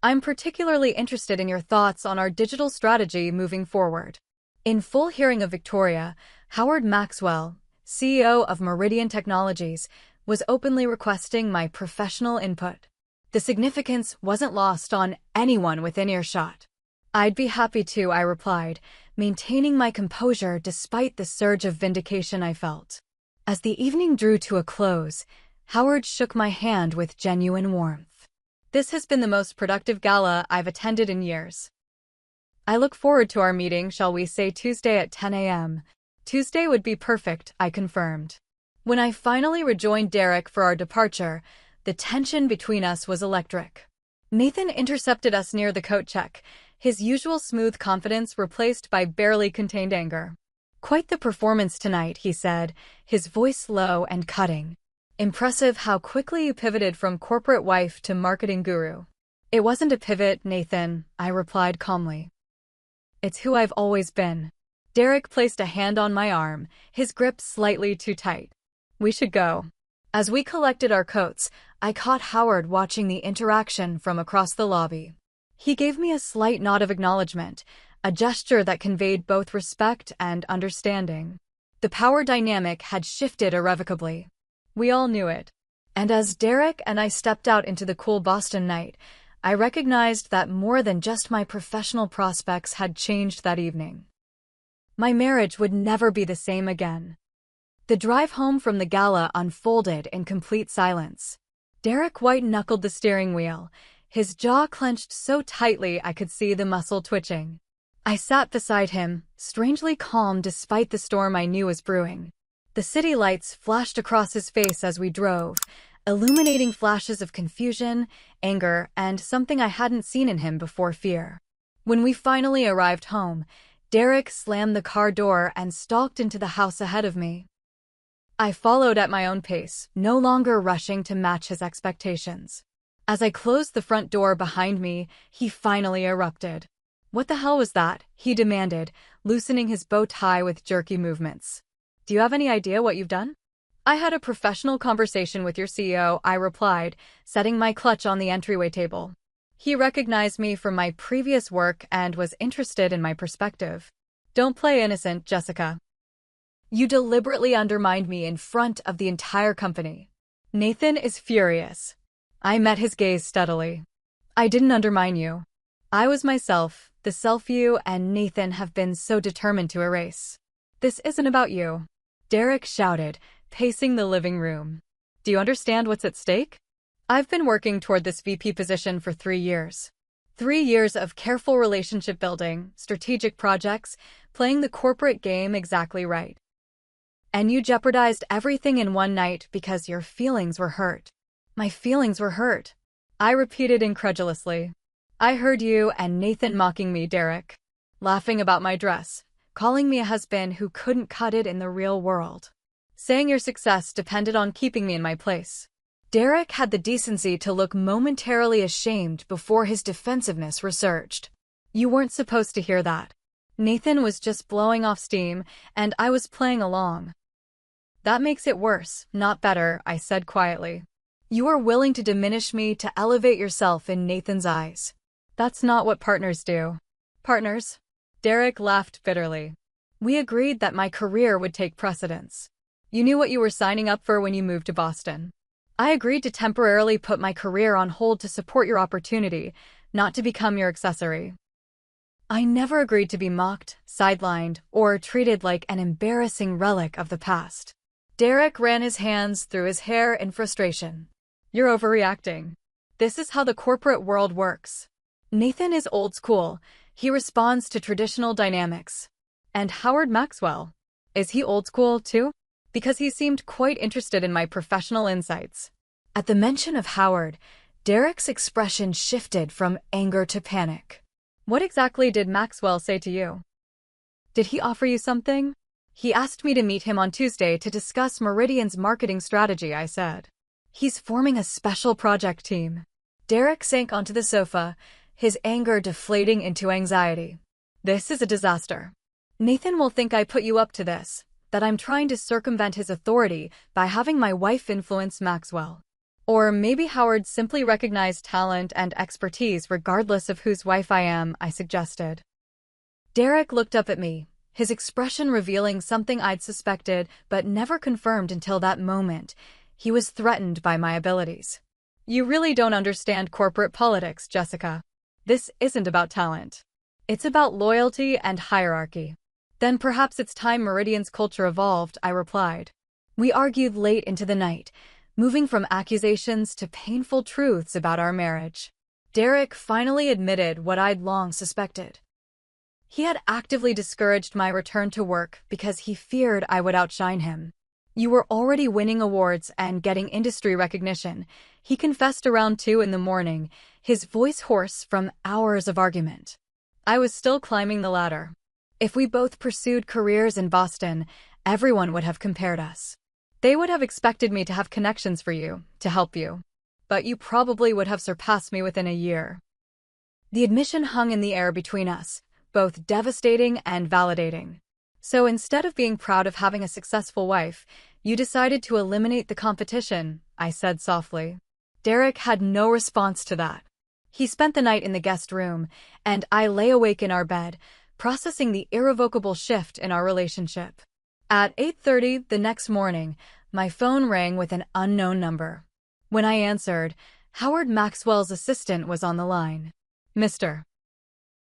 Speaker 1: I'm particularly interested in your thoughts on our digital strategy moving forward." In full hearing of Victoria, Howard Maxwell, CEO of Meridian Technologies, was openly requesting my professional input. The significance wasn't lost on anyone within earshot. "I'd be happy to," I replied, maintaining my composure despite the surge of vindication I felt. As the evening drew to a close, Howard shook my hand with genuine warmth. "This has been the most productive gala I've attended in years. I look forward to our meeting, shall we say Tuesday at 10 a.m. Tuesday would be perfect, I confirmed. When I finally rejoined Derek for our departure, the tension between us was electric. Nathan intercepted us near the coat check, his usual smooth confidence replaced by barely contained anger. "Quite the performance tonight," he said, his voice low and cutting. "Impressive how quickly you pivoted from corporate wife to marketing guru." "It wasn't a pivot, Nathan," I replied calmly. "It's who I've always been." Derek placed a hand on my arm, his grip slightly too tight. "We should go." As we collected our coats, I caught Howard watching the interaction from across the lobby. He gave me a slight nod of acknowledgement, a gesture that conveyed both respect and understanding. The power dynamic had shifted irrevocably. We all knew it. And as Derek and I stepped out into the cool Boston night, I recognized that more than just my professional prospects had changed that evening. My marriage would never be the same again. The drive home from the gala unfolded in complete silence. Derek white-knuckled the steering wheel, his jaw clenched so tightly I could see the muscle twitching. I sat beside him, strangely calm despite the storm I knew was brewing. The city lights flashed across his face as we drove, illuminating flashes of confusion, anger, and something I hadn't seen in him before: fear. When we finally arrived home, Derek slammed the car door and stalked into the house ahead of me. I followed at my own pace, no longer rushing to match his expectations. As I closed the front door behind me, he finally erupted. "What the hell was that?" he demanded, loosening his bow tie with jerky movements. "Do you have any idea what you've done?" "I had a professional conversation with your CEO," I replied, setting my clutch on the entryway table. He recognized me from my previous work and was interested in my perspective. "Don't play innocent, Jessica. You deliberately undermined me in front of the entire company." Nathan is furious. I met his gaze steadily. "I didn't undermine you. I was myself, the self you and Nathan have been so determined to erase. This isn't about you," Derek shouted, pacing the living room. "Do you understand what's at stake? I've been working toward this VP position for 3 years. 3 years of careful relationship building, strategic projects, playing the corporate game exactly right. And you jeopardized everything in one night because your feelings were hurt." "My feelings were hurt," I repeated incredulously. "I heard you and Nathan mocking me, Derek. Laughing about my dress, calling me a husband who couldn't cut it in the real world. Saying your success depended on keeping me in my place." Derek had the decency to look momentarily ashamed before his defensiveness resurged. "You weren't supposed to hear that. Nathan was just blowing off steam, and I was playing along." "That makes it worse, not better," I said quietly. "You are willing to diminish me to elevate yourself in Nathan's eyes. That's not what partners do." "Partners?" Derek laughed bitterly. "We agreed that my career would take precedence. You knew what you were signing up for when you moved to Boston. I agreed to temporarily put my career on hold to support your opportunity, not to become your accessory. I never agreed to be mocked, sidelined, or treated like an embarrassing relic of the past." Derek ran his hands through his hair in frustration. "You're overreacting. This is how the corporate world works. Nathan is old school. He responds to traditional dynamics. And Howard Maxwell, is he old school too? Because he seemed quite interested in my professional insights." At the mention of Howard, Derek's expression shifted from anger to panic. "What exactly did Maxwell say to you? Did he offer you something?" "He asked me to meet him on Tuesday to discuss Meridian's marketing strategy," I said. "He's forming a special project team." Derek sank onto the sofa, his anger deflating into anxiety. "This is a disaster. Nathan will think I put you up to this, that I'm trying to circumvent his authority by having my wife influence Maxwell. Or maybe Howard simply recognized talent and expertise regardless of whose wife I am," I suggested. Derek looked up at me, his expression revealing something I'd suspected but never confirmed until that moment. He was threatened by my abilities. "You really don't understand corporate politics, Jessica. This isn't about talent. It's about loyalty and hierarchy." "Then perhaps it's time Meridian's culture evolved," I replied. We argued late into the night, moving from accusations to painful truths about our marriage. Derek finally admitted what I'd long suspected. He had actively discouraged my return to work because he feared I would outshine him. "You were already winning awards and getting industry recognition," he confessed around 2 in the morning, his voice hoarse from hours of argument. I was still climbing the ladder. "If we both pursued careers in Boston, everyone would have compared us. They would have expected me to have connections for you, to help you. But you probably would have surpassed me within a year." The admission hung in the air between us, both devastating and validating. "So instead of being proud of having a successful wife, you decided to eliminate the competition," I said softly. Derek had no response to that. He spent the night in the guest room, and I lay awake in our bed, processing the irrevocable shift in our relationship. At 8:30 the next morning, my phone rang with an unknown number. When I answered, Howard Maxwell's assistant was on the line. "Mr.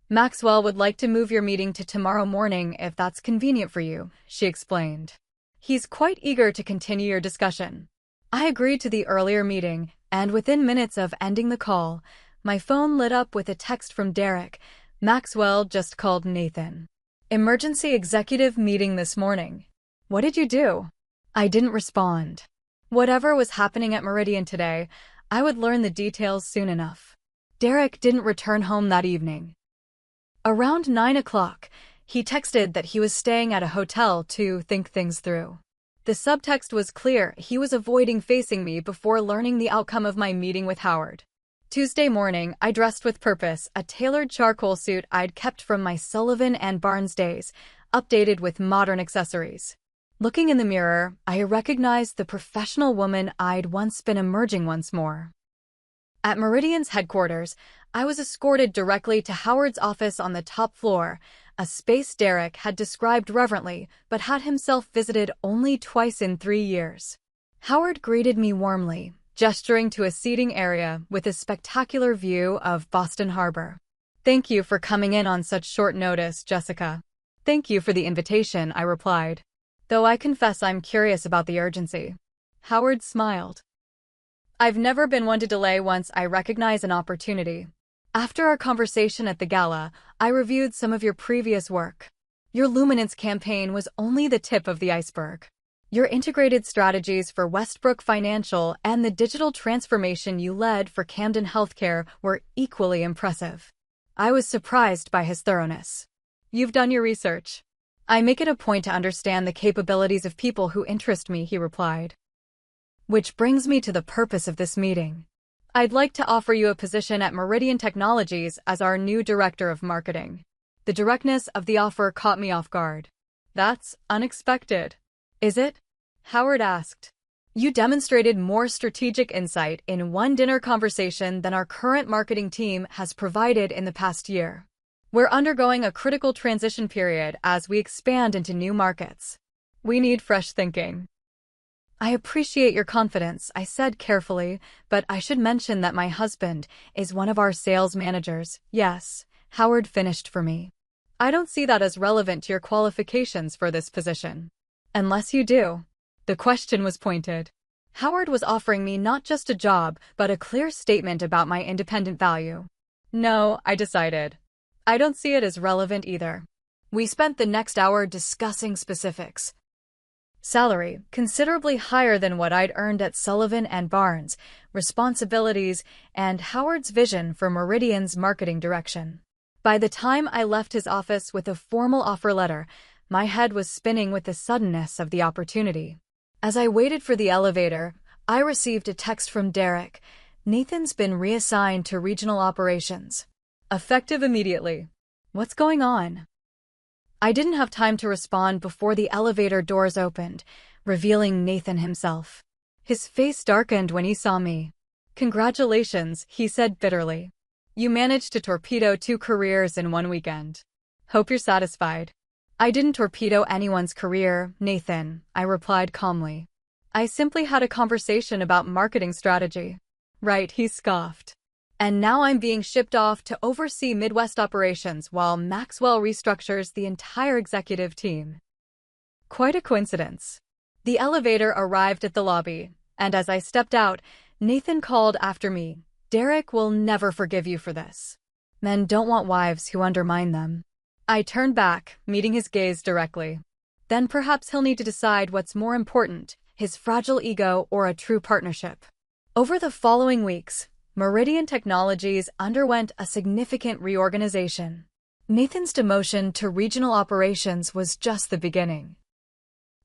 Speaker 1: Maxwell would like to move your meeting to tomorrow morning if that's convenient for you," she explained. "He's quite eager to continue your discussion." I agreed to the earlier meeting, and within minutes of ending the call, my phone lit up with a text from Derek. "Maxwell just called Nathan. Emergency executive meeting this morning." "What did you do?" I didn't respond. Whatever was happening at Meridian today, I would learn the details soon enough. Derek didn't return home that evening. Around 9 o'clock, he texted that he was staying at a hotel to think things through. The subtext was clear: he was avoiding facing me before learning the outcome of my meeting with Howard. Tuesday morning, I dressed with purpose, a tailored charcoal suit I'd kept from my Sullivan and Barnes days, updated with modern accessories. Looking in the mirror, I recognized the professional woman I'd once been emerging once more. At Meridian's headquarters, I was escorted directly to Howard's office on the top floor, a space Derek had described reverently but had himself visited only twice in 3 years. Howard greeted me warmly, gesturing to a seating area with a spectacular view of Boston Harbor. "Thank you for coming in on such short notice, Jessica." "Thank you for the invitation," I replied. "Though I confess I'm curious about the urgency." Howard smiled. "I've never been one to delay once I recognize an opportunity. After our conversation at the Gala, I reviewed some of your previous work. Your Luminance campaign was only the tip of the iceberg. Your integrated strategies for Westbrook Financial and the digital transformation you led for Camden Healthcare were equally impressive." I was surprised by his thoroughness. "You've done your research." "I make it a point to understand the capabilities of people who interest me," he replied. "Which brings me to the purpose of this meeting. I'd like to offer you a position at Meridian Technologies as our new Director of Marketing." The directness of the offer caught me off guard. "That's unexpected." "Is it?" Howard asked. "You demonstrated more strategic insight in one dinner conversation than our current marketing team has provided in the past year. We're undergoing a critical transition period as we expand into new markets. We need fresh thinking." "I appreciate your confidence," I said carefully, "but I should mention that my husband is one of our sales managers." "Yes," Howard finished for me. "I don't see that as relevant to your qualifications for this position." "Unless you do." The question was pointed. Howard was offering me not just a job, but a clear statement about my independent value. "No," I decided. "I don't see it as relevant either." We spent the next hour discussing specifics. Salary, considerably higher than what I'd earned at Sullivan and Barnes, responsibilities, and Howard's vision for Meridian's marketing direction. By the time I left his office with a formal offer letter, my head was spinning with the suddenness of the opportunity. As I waited for the elevator, I received a text from Derek. "Nathan's been reassigned to regional operations. Effective immediately." "What's going on?" I didn't have time to respond before the elevator doors opened, revealing Nathan himself. His face darkened when he saw me. "Congratulations," he said bitterly. "You managed to torpedo 2 careers in 1 weekend. Hope you're satisfied." "I didn't torpedo anyone's career, Nathan," I replied calmly. "I simply had a conversation about marketing strategy." "Right," he scoffed. "And now I'm being shipped off to oversee Midwest operations while Maxwell restructures the entire executive team." Quite a coincidence. The elevator arrived at the lobby, and as I stepped out, Nathan called after me, "Derek will never forgive you for this. Men don't want wives who undermine them." I turned back, meeting his gaze directly. "Then perhaps he'll need to decide what's more important, his fragile ego or a true partnership." Over the following weeks, Meridian Technologies underwent a significant reorganization. Nathan's demotion to regional operations was just the beginning.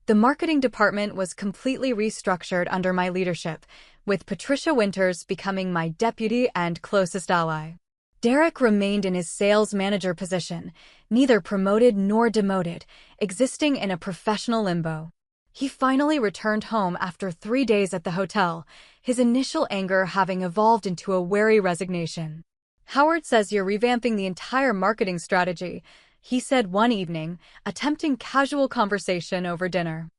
Speaker 1: The marketing department was completely restructured under my leadership, with Patricia Winters becoming my deputy and closest ally. Derek remained in his sales manager position, neither promoted nor demoted, existing in a professional limbo. He finally returned home after 3 days at the hotel, his initial anger having evolved into a wary resignation. "Howard says you're revamping the entire marketing strategy," he said one evening, attempting casual conversation over dinner.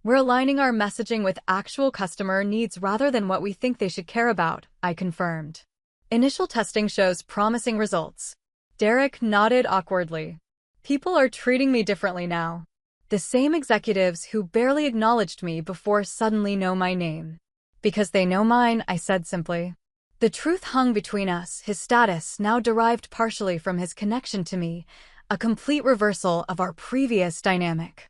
Speaker 1: "We're aligning our messaging with actual customer needs rather than what we think they should care about," I confirmed. "Initial testing shows promising results." Derek nodded awkwardly. "People are treating me differently now. The same executives who barely acknowledged me before suddenly know my name." "Because they know mine," I said simply. The truth hung between us, his status now derived partially from his connection to me, a complete reversal of our previous dynamic.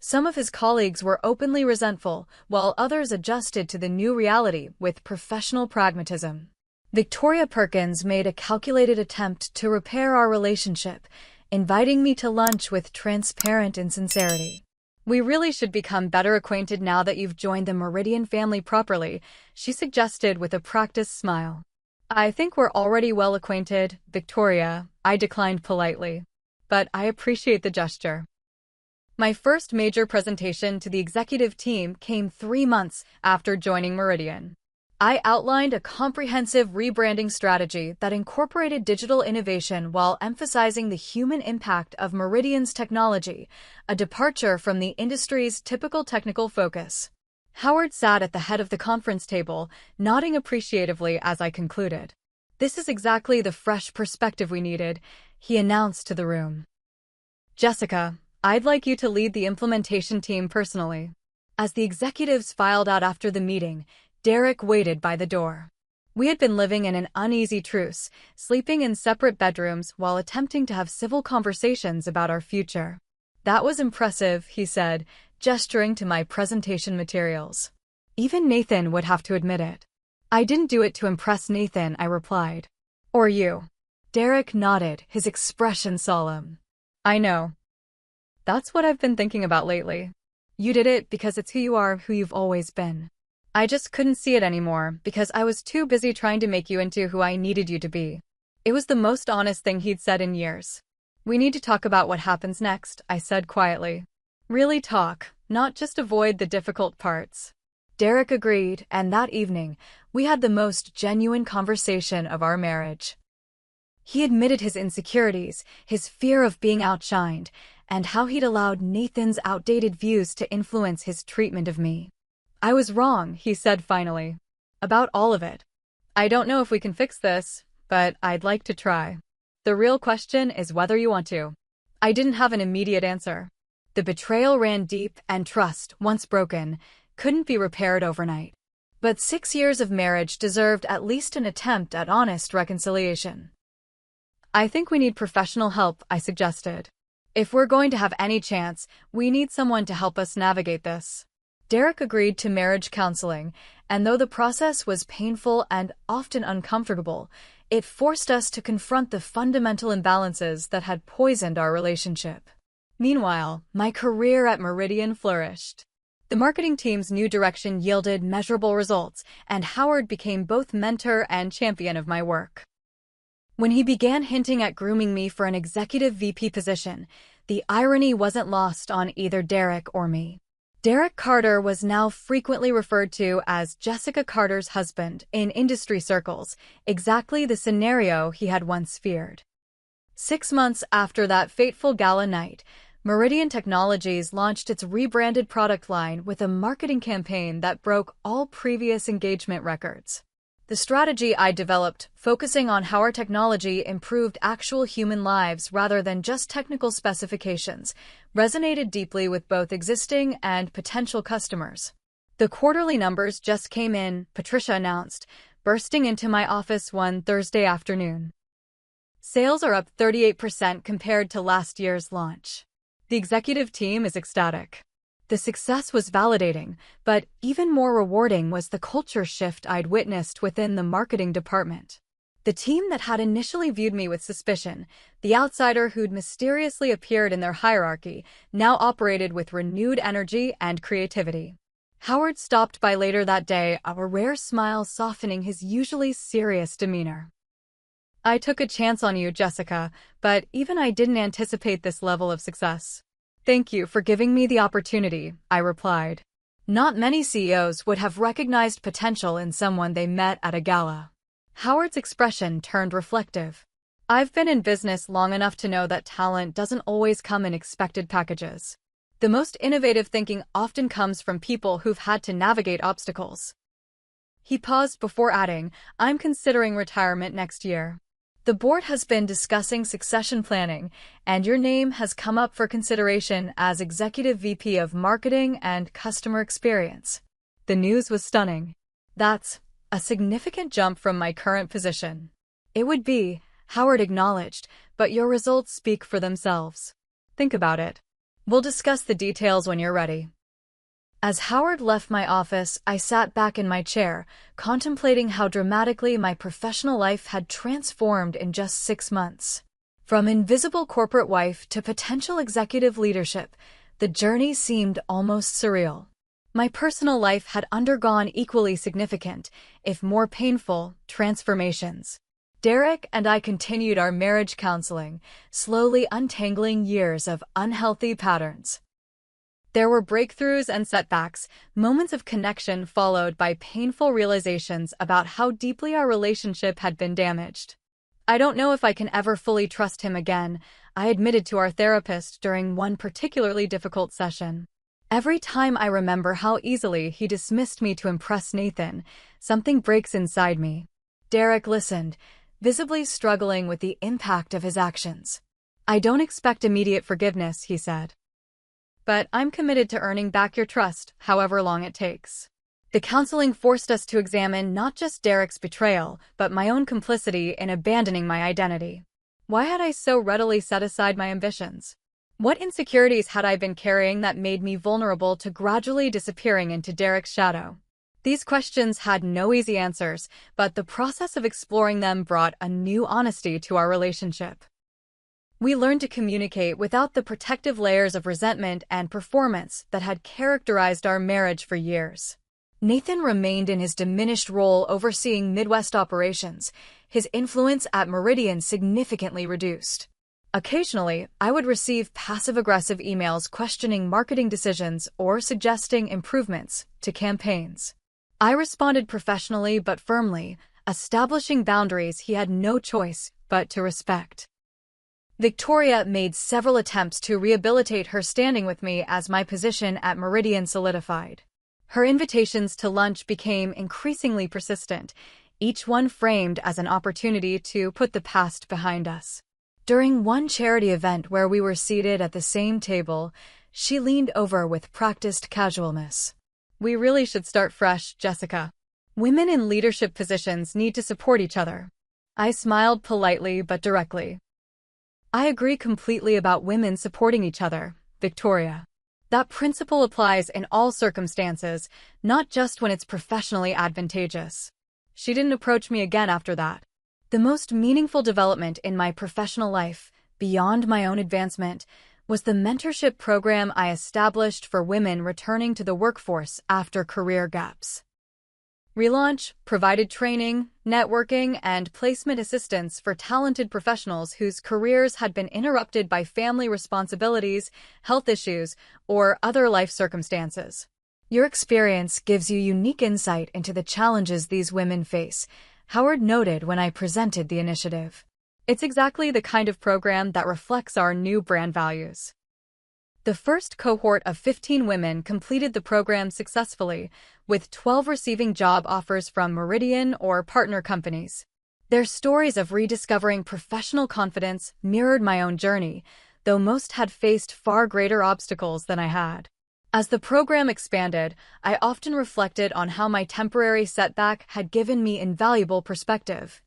Speaker 1: Some of his colleagues were openly resentful, while others adjusted to the new reality with professional pragmatism. Victoria Perkins made a calculated attempt to repair our relationship, inviting me to lunch with transparent insincerity. "We really should become better acquainted now that you've joined the Meridian family properly," she suggested with a practiced smile. "I think we're already well acquainted, Victoria," I declined politely. "But I appreciate the gesture." My first major presentation to the executive team came 3 months after joining Meridian. I outlined a comprehensive rebranding strategy that incorporated digital innovation while emphasizing the human impact of Meridian's technology, a departure from the industry's typical technical focus. Howard sat at the head of the conference table, nodding appreciatively as I concluded. "This is exactly the fresh perspective we needed," he announced to the room. "Jessica, I'd like you to lead the implementation team personally." As the executives filed out after the meeting, Derek waited by the door. We had been living in an uneasy truce, sleeping in separate bedrooms while attempting to have civil conversations about our future. "That was impressive," he said, gesturing to my presentation materials. "Even Nathan would have to admit it." "I didn't do it to impress Nathan," I replied. "Or you." Derek nodded, his expression solemn. "I know. That's what I've been thinking about lately. You did it because it's who you are, who you've always been. I just couldn't see it anymore because I was too busy trying to make you into who I needed you to be." It was the most honest thing he'd said in years. "We need to talk about what happens next," I said quietly. "Really talk, not just avoid the difficult parts." Derek agreed, and that evening, we had the most genuine conversation of our marriage. He admitted his insecurities, his fear of being outshined, and how he'd allowed Nathan's outdated views to influence his treatment of me. "I was wrong," he said finally. "About all of it. I don't know if we can fix this, but I'd like to try. The real question is whether you want to." I didn't have an immediate answer. The betrayal ran deep, and trust, once broken, couldn't be repaired overnight. But 6 years of marriage deserved at least an attempt at honest reconciliation. "I think we need professional help," I suggested. "If we're going to have any chance, we need someone to help us navigate this." Derek agreed to marriage counseling, and though the process was painful and often uncomfortable, it forced us to confront the fundamental imbalances that had poisoned our relationship. Meanwhile, my career at Meridian flourished. The marketing team's new direction yielded measurable results, and Howard became both mentor and champion of my work. When he began hinting at grooming me for an executive VP position, the irony wasn't lost on either Derek or me. Derek Carter was now frequently referred to as Jessica Carter's husband in industry circles, exactly the scenario he had once feared. 6 months after that fateful gala night, Meridian Technologies launched its rebranded product line with a marketing campaign that broke all previous engagement records. The strategy I developed, focusing on how our technology improved actual human lives rather than just technical specifications, resonated deeply with both existing and potential customers. "The quarterly numbers just came in," Patricia announced, bursting into my office one Thursday afternoon. "Sales are up 38% compared to last year's launch. The executive team is ecstatic." The success was validating, but even more rewarding was the culture shift I'd witnessed within the marketing department. The team that had initially viewed me with suspicion, the outsider who'd mysteriously appeared in their hierarchy, now operated with renewed energy and creativity. Howard stopped by later that day, a rare smile softening his usually serious demeanor. "I took a chance on you, Jessica, but even I didn't anticipate this level of success." "Thank you for giving me the opportunity," I replied. Not many CEOs would have recognized potential in someone they met at a gala. Howard's expression turned reflective. "I've been in business long enough to know that talent doesn't always come in expected packages. The most innovative thinking often comes from people who've had to navigate obstacles." He paused before adding, "I'm considering retirement next year. The board has been discussing succession planning, and your name has come up for consideration as Executive VP of Marketing and Customer Experience." The news was stunning. "That's a significant jump from my current position." "It would be," Howard acknowledged, "but your results speak for themselves. Think about it. We'll discuss the details when you're ready. As Howard left my office, I sat back in my chair, contemplating how dramatically my professional life had transformed in just 6 months. From invisible corporate wife to potential executive leadership, the journey seemed almost surreal. My personal life had undergone equally significant, if more painful, transformations. Derek and I continued our marriage counseling, slowly untangling years of unhealthy patterns. There were breakthroughs and setbacks, moments of connection followed by painful realizations about how deeply our relationship had been damaged. I don't know if I can ever fully trust him again, I admitted to our therapist during one particularly difficult session. Every time I remember how easily he dismissed me to impress Nathan, something breaks inside me. Derek listened, visibly struggling with the impact of his actions. I don't expect immediate forgiveness, he said. But I'm committed to earning back your trust, however long it takes. The counseling forced us to examine not just Derek's betrayal, but my own complicity in abandoning my identity. Why had I so readily set aside my ambitions? What insecurities had I been carrying that made me vulnerable to gradually disappearing into Derek's shadow? These questions had no easy answers, but the process of exploring them brought a new honesty to our relationship. We learned to communicate without the protective layers of resentment and performance that had characterized our marriage for years. Nathan remained in his diminished role overseeing Midwest operations, his influence at Meridian significantly reduced. Occasionally, I would receive passive-aggressive emails questioning marketing decisions or suggesting improvements to campaigns. I responded professionally but firmly, establishing boundaries he had no choice but to respect. Victoria made several attempts to rehabilitate her standing with me as my position at Meridian solidified. Her invitations to lunch became increasingly persistent, each one framed as an opportunity to put the past behind us. During one charity event where we were seated at the same table, she leaned over with practiced casualness. "We really should start fresh, Jessica. Women in leadership positions need to support each other." I smiled politely but directly. "I agree completely about women supporting each other, Victoria. That principle applies in all circumstances, not just when it's professionally advantageous." She didn't approach me again after that. The most meaningful development in my professional life, beyond my own advancement, was the mentorship program I established for women returning to the workforce after career gaps. Relaunch provided training, networking, and placement assistance for talented professionals whose careers had been interrupted by family responsibilities, health issues, or other life circumstances. "Your experience gives you unique insight into the challenges these women face," Howard noted when I presented the initiative. "It's exactly the kind of program that reflects our new brand values." The first cohort of 15 women completed the program successfully, with 12 receiving job offers from Meridian or partner companies. Their stories of rediscovering professional confidence mirrored my own journey, though most had faced far greater obstacles than I had. As the program expanded, I often reflected on how my temporary setback had given me invaluable perspective.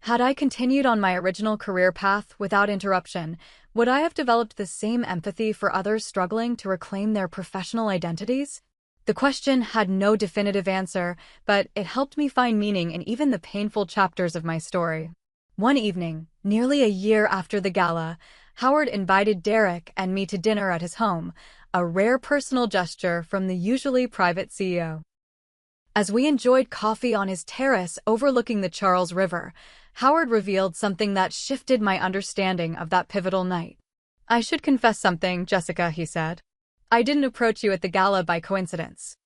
Speaker 1: Had I continued on my original career path without interruption, would I have developed the same empathy for others struggling to reclaim their professional identities? The question had no definitive answer, but it helped me find meaning in even the painful chapters of my story. One evening, nearly a year after the gala, Howard invited Derek and me to dinner at his home, a rare personal gesture from the usually private CEO. As we enjoyed coffee on his terrace overlooking the Charles River, Howard revealed something that shifted my understanding of that pivotal night. "I should confess something, Jessica," he said. "I didn't approach you at the gala by coincidence.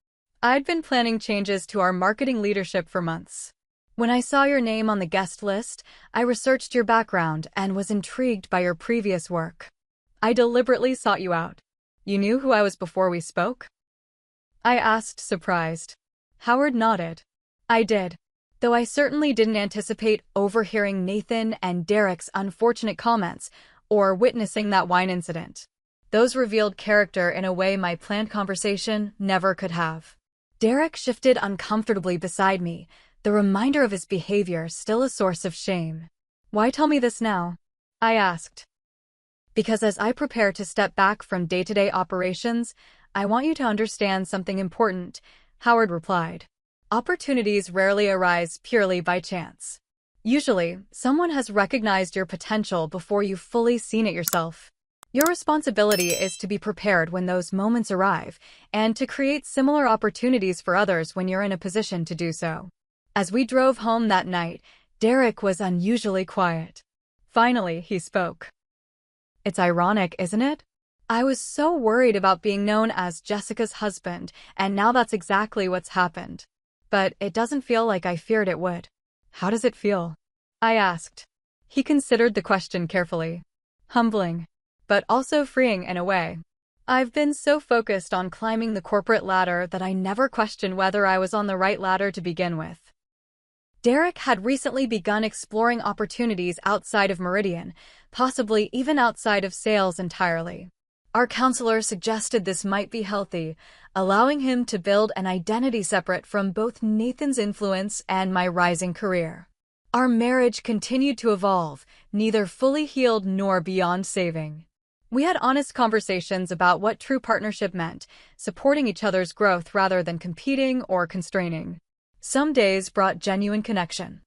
Speaker 1: I'd been planning changes to our marketing leadership for months. When I saw your name on the guest list, I researched your background and was intrigued by your previous work. I deliberately sought you out. You knew who I was before we spoke?" I asked, surprised. Howard nodded. "I did, though I certainly didn't anticipate overhearing Nathan and Derek's unfortunate comments or witnessing that wine incident. Those revealed character in a way my planned conversation never could have." Derek shifted uncomfortably beside me, the reminder of his behavior still a source of shame. "Why tell me this now?" I asked. Because as I prepare to step back from day-to-day operations, I want you to understand something important, Howard replied. Opportunities rarely arise purely by chance. Usually, someone has recognized your potential before you've fully seen it yourself. Your responsibility is to be prepared when those moments arrive and to create similar opportunities for others when you're in a position to do so. As we drove home that night, Derek was unusually quiet. Finally, he spoke. It's ironic, isn't it? I was so worried about being known as Jessica's husband, and now that's exactly what's happened. But it doesn't feel like I feared it would. How does it feel? I asked. He considered the question carefully. Humbling, but also freeing in a way. I've been so focused on climbing the corporate ladder that I never questioned whether I was on the right ladder to begin with. Derek had recently begun exploring opportunities outside of Meridian, possibly even outside of sales entirely. Our counselor suggested this might be healthy, allowing him to build an identity separate from both Nathan's influence and my rising career. Our marriage continued to evolve, neither fully healed nor beyond saving. We had honest conversations about what true partnership meant, supporting each other's growth rather than competing or constraining. Some days brought genuine connection.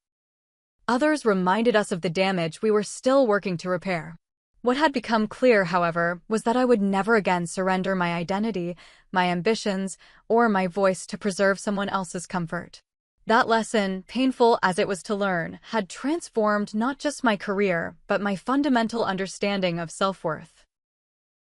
Speaker 1: Others reminded us of the damage we were still working to repair. What had become clear, however, was that I would never again surrender my identity, my ambitions, or my voice to preserve someone else's comfort. That lesson, painful as it was to learn, had transformed not just my career, but my fundamental understanding of self-worth.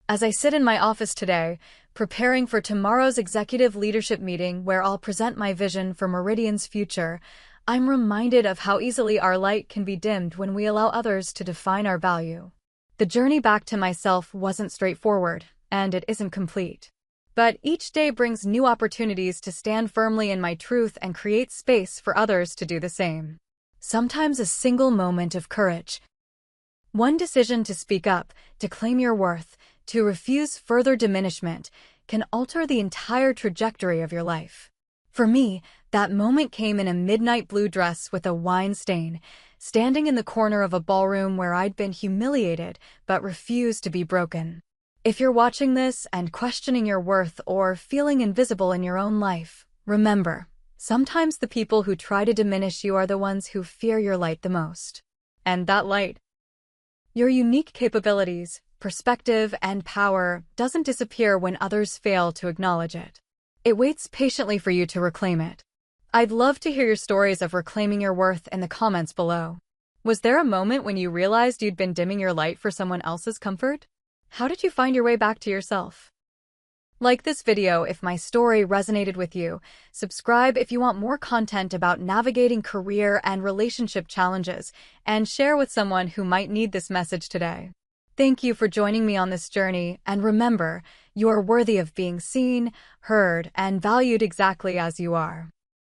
Speaker 1: As I sit in my office today, preparing for tomorrow's executive leadership meeting where I'll present my vision for Meridian's future, I'm reminded of how easily our light can be dimmed when we allow others to define our value. The journey back to myself wasn't straightforward, and it isn't complete. But each day brings new opportunities to stand firmly in my truth and create space for others to do the same. Sometimes a single moment of courage, one decision to speak up, to claim your worth, to refuse further diminishment, can alter the entire trajectory of your life. For me, that moment came in a midnight blue dress with a wine stain, standing in the corner of a ballroom where I'd been humiliated but refused to be broken. If you're watching this and questioning your worth or feeling invisible in your own life, remember, sometimes the people who try to diminish you are the ones who fear your light the most. And that light, your unique capabilities, perspective, and power doesn't disappear when others fail to acknowledge it. It waits patiently for you to reclaim it. I'd love to hear your stories of reclaiming your worth in the comments below. Was there a moment when you realized you'd been dimming your light for someone else's comfort? How did you find your way back to yourself? Like this video if my story resonated with you. Subscribe if you want more content about navigating career and relationship challenges, and share with someone who might need this message today. Thank you for joining me on this journey, and remember, you are worthy of being seen, heard, and valued exactly as you are.